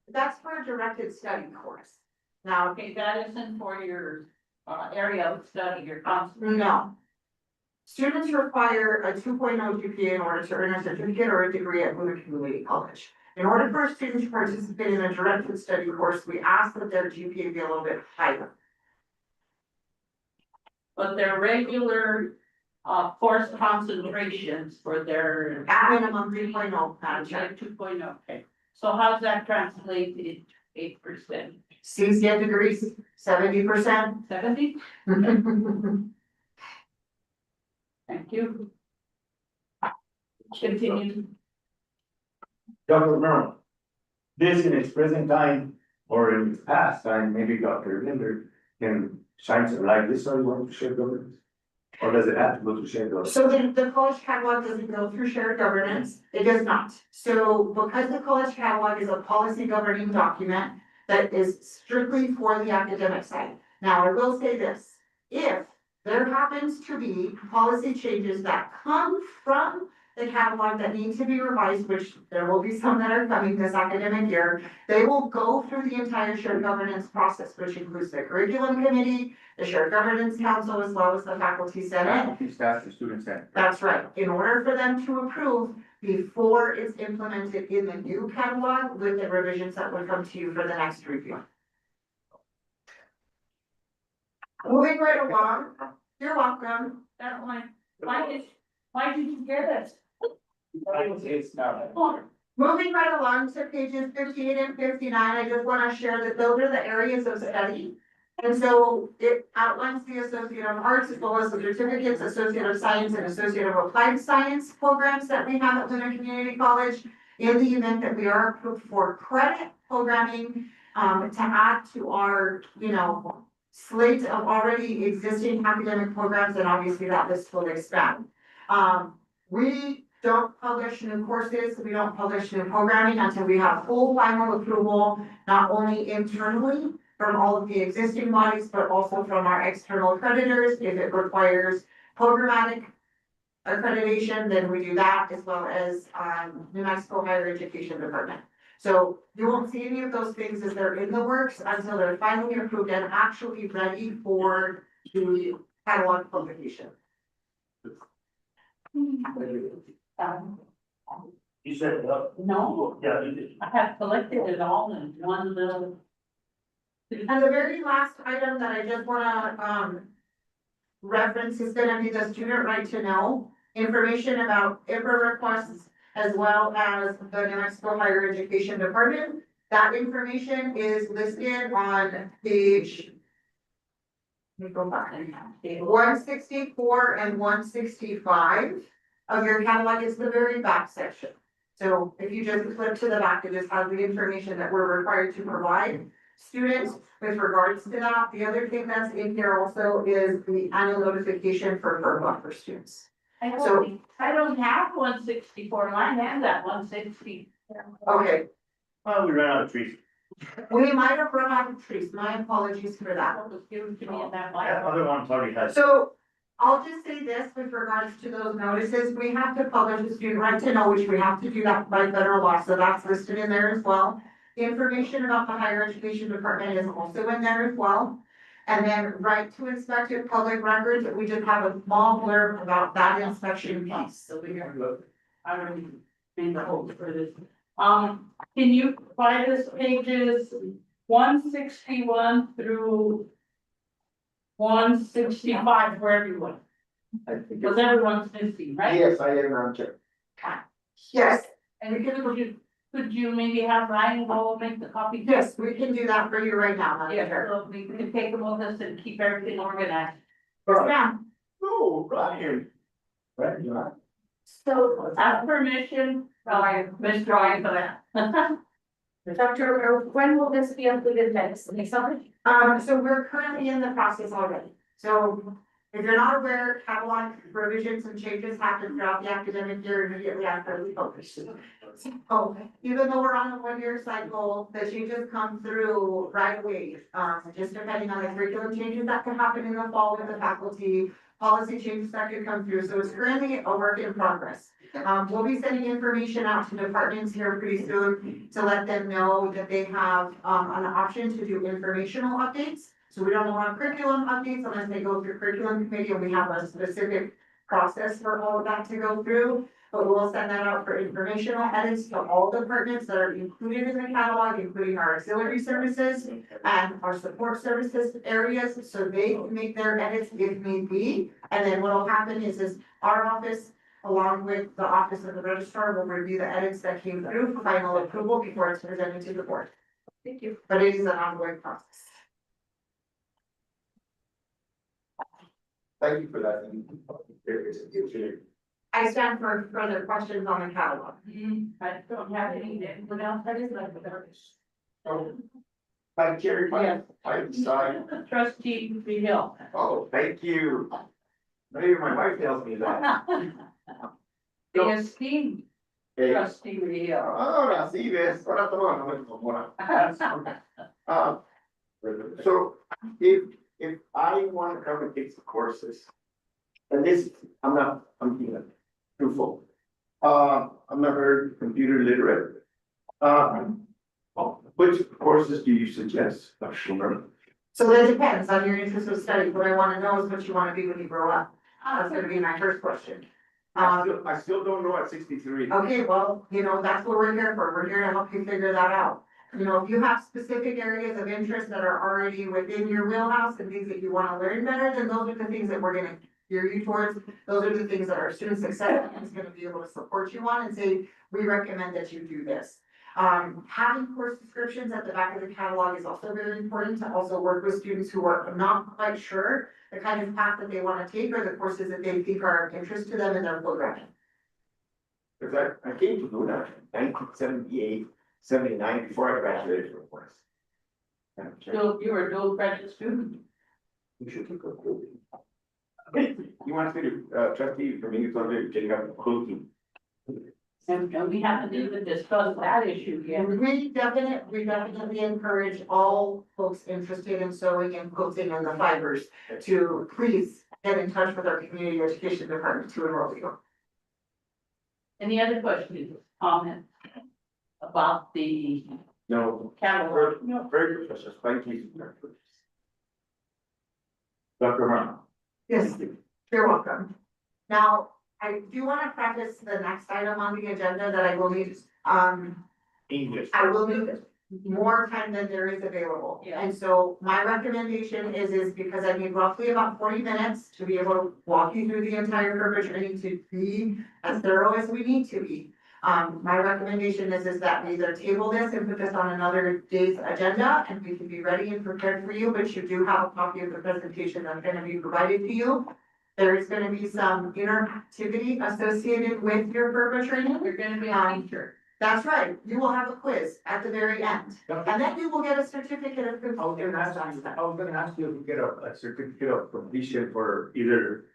that's for a directed study course. Now, Okay, that isn't for your area of study, your concept. no. Students require a 2.0 GPA in order to earn a certificate or a degree at Luna Community College. In order for a student to participate in a directed study course, we ask that their GPA be a little bit higher. But their regular course concentrations for their. At minimum 3.0, Madam Chair. 2.0, okay. So how does that translate into 8%? C's get degrees, 70%. 70? Thank you. Continue. Dr. Romero, this in its present time or in its past time, maybe Dr. Linder can shine some light, this is what you want to share, government. Or does it have to go to shared governance? So the college catalog doesn't go through shared governance, it does not. So because the college catalog is a policy governing document that is strictly for the academic side. Now, I will say this, if there happens to be policy changes that come from the catalog that need to be revised, which there will be some that are coming this academic year, they will go through the entire shared governance process, which includes the curriculum committee, the shared governance council, as well as the faculty senate. Faculty, staff, and student senate. That's right, in order for them to approve before it's implemented in the new catalog with the revisions that would come to you for the next review. Moving right along, you're welcome. That one, why did you get it? Moving right along to pages 58 and 59, I just want to share that those are the areas of study. And so it outlines the Associate of Arts as well as the certificates, Associate of Science and Associate of Applied Science programs that we have at Luna Community College. In the event that we are approved for credit programming, to add to our, slate of already existing academic programs, and obviously that list will expand. We don't publish new courses, we don't publish new programming until we have full final approval, not only internally from all of the existing bodies, but also from our external accreditors. If it requires programmatic accreditation, then we do that, as well as New Mexico Higher Education Department. So you won't see any of those things as they're in the works until they're finally approved and actually ready for the catalog publication. You said, No, yeah, you did. I have collected it all in one little. And the very last item that I just wanna reference is gonna be the student right to know information about IPRA requests as well as the New Mexico Higher Education Department. That information is listed on page, let me go back, 164 and 165 of your catalog. Is the very back section. So if you just flip to the back, it just has the information that we're required to provide students with regards to that. The other thing that's in here also is the annual notification for FERPA for students. I don't have 164, I have that 160. Okay, Well, we ran out of trees. we might have run out of trees. My apologies for that. That was given to me in that That Bible. other one's already has. So I'll just say this with regards to those notices, we have to publish the student right to know, which we have to do that by federal law, so that's listed in there as well. The information about the higher education department is also in there as well. And then right to inspect your public records, we just have a small blurb about that inspection piece. So we have, I already made the whole for this. Can you provide us pages 161 through 165 for everyone? Because everyone's missing, right? Yes, I am, Madam Chair. Yes, And could you maybe have Ryan go make the copy? yes, we can do that for you right now, Madam Yeah, Chair. so we can take them with us and keep everything organized. Yes, ma'am. No, Ryan. Right, you are. So, Ask permission, Miss Ryan for that. Dr., when will this be included next summer? So we're currently in the process already. So if you're not aware, catalog revisions and changes happen throughout the academic year immediately after we publish. So even though we're on a 1-year cycle, the changes come through right away. Just depending on the curriculum changes that can happen in the fall with the faculty, policy changes that could come through. So it's currently a work in progress. We'll be sending information out to departments here pretty soon to let them know that they have an option to do informational updates. So we don't want curriculum updates unless they go through curriculum committee, and we have a specific process for all of that to go through. But we'll send that out for informational edits to all departments that are included in the catalog, including our auxiliary services and our support services areas, so they can make their edits if need be. And then what will happen is our office, along with the office of the registrar, will review the edits that came through for final approval before it's presented to the board. Thank you. But it is an ongoing process. Thank you for that. I stand for further questions on the catalog. I don't have any, anyone else that is like the. Madam Chair, Yes. I decide. Trustee Hill. Oh, thank you. Maybe my wife tells me that. The esteemed Okay. trustee Rio. Ahora sí ves, ahora toma, no me incomoda. So if I want to come and take some courses, and this, I'm being truthful. I'm not very computer literate. Which courses do you suggest, Dr. Schumer? So that depends on your interest of study. What I wanna know is what you wanna be when you grow up. That's gonna be my first question. I still don't know at 63. Okay, well, you know, that's what we're here for. We're here to help you figure that out. You know, if you have specific areas of interest that are already within your wheelhouse and things that you wanna learn better, then those are the things that we're gonna gear you towards. Those are the things that our student success is gonna be able to support you on and say, we recommend that you do this. Having course descriptions at the back of the catalog is also very important to also work with students who are not quite sure the kind of path that they wanna take or the courses that they think are of interest to them in their programming. Because I came to Luna in 1978, 79, before I graduated from West. So you were a dual credit student. You should take a quiz. You want me to, trustee, for me, it's under getting up cooking. And we haven't even discussed that issue yet. We definitely encourage all folks interested in sewing and quilting and the fibers to please get in touch with our community education department to enroll you. Any other questions, comments about the No, catalog? very good, Professor. Thank you. Dr. Harmon. Yes, you're welcome. Now, I do want to preface the next item on the agenda that I will need, English. I will need more time than there is available. Yeah. And so my recommendation is because I need roughly about 40 minutes to be able to walk you through the entire purpose training to be as thorough as we need to be. My recommendation is that we either table this and put this on another day's agenda and we can be ready and prepared for you, but you do have a copy of the presentation that's gonna be provided to you. There is gonna be some interactivity associated with your purpose training. You're gonna be a teacher. That's right, you will have a quiz at the very end, and then you will get a certificate of completion. I was gonna ask you if you get a certificate of completion for either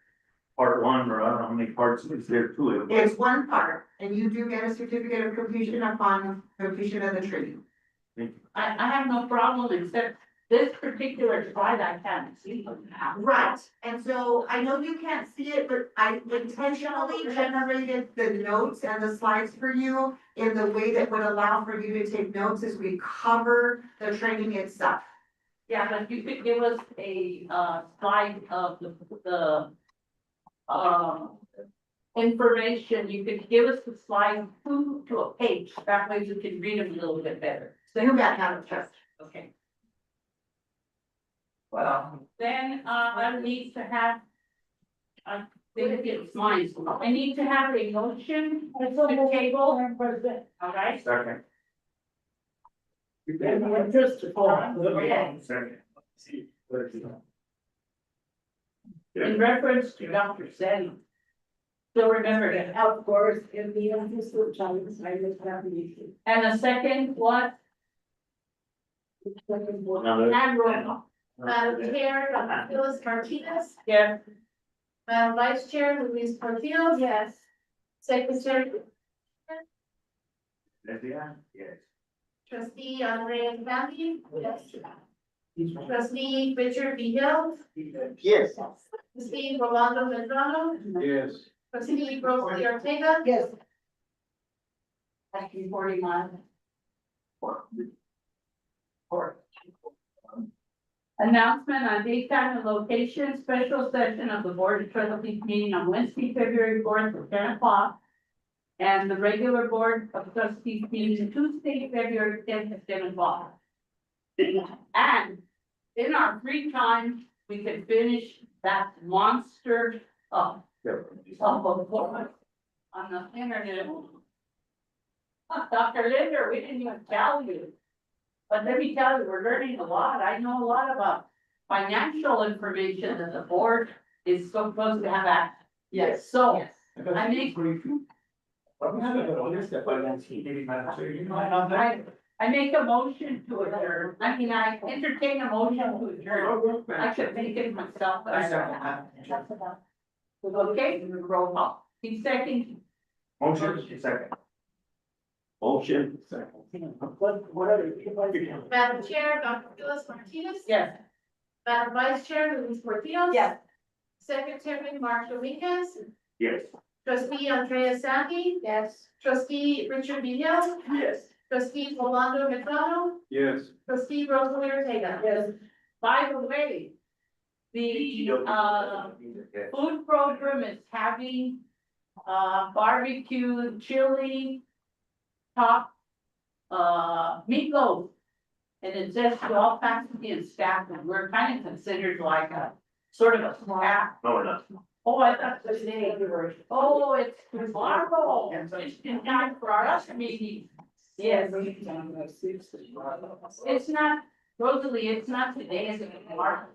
part one, or I don't know how many parts is there to it. It's one part, and you do get a certificate of completion upon completion of the training. I have no problem except this particular slide I can't see now. Right, and so I know you can't see it, but I intentionally generated the notes and the slides for you in the way that would allow for you to take notes as we cover the training itself. Yeah, but you could give us a slide of the information, you could give us the slide to a page, that way you can read them a little bit better. So you got kind of trust. Okay. Well, then, I need to have, I think it's mine, I need to have a motion to table, all right? Second. Just in reference to Dr. Seti. So remember that, Of course, in the interest of time, I just have the issue. and a second, what? And roll call. Madam Chair, Dr. Phyllis Martinez, Yeah, Madam Vice Chair, Luis Portillo. Yes. Secretary, Yes. Trustee Andrea Gandhi. Yes. Trustee Richard B. Hill. Yes. Trustee Rolando Medrano. Yes. Trustee Rosalie Ortega. Yes. 41. Announcement on date, time, and location, special session of the Board of Trustees meeting on Wednesday, February 4th at 10 o'clock. And the regular Board of Trustees meeting Tuesday, February 10th at 7 o'clock. And in our free time, we can finish that monster of a book on the internet. Dr. Linder, we didn't even tell you. But let me tell you, we're learning a lot. I know a lot about financial information that the board is supposed to have access. Yes, so I make, I make a motion to adjourn. I mean, I entertain a motion to adjourn. I should make it myself. but I don't have. Okay, roll call. He's second. Motion, second. Motion, second. Madam Chair, Dr. Phyllis Martinez. Yes. Madam Vice Chair, Louise Portillo. Yes. Secretary Mark Dominguez. Yes. Trustee Andrea Saki. Yes. Trustee Richard Beal. Yes. Trustee Rolando Medrano. Yes. Trustee Rosalie Ortega. Yes. By the way, the food program is having barbecue, chili, top, meatloaf. And it says to all faculty and staff, and we're kind of considered like a sort of a snack. No, we're not. Oh, I thought it was oh, it's tomorrow. It's in time for our us meeting. Yes. It's not, Rosalie, it's not today, it's tomorrow.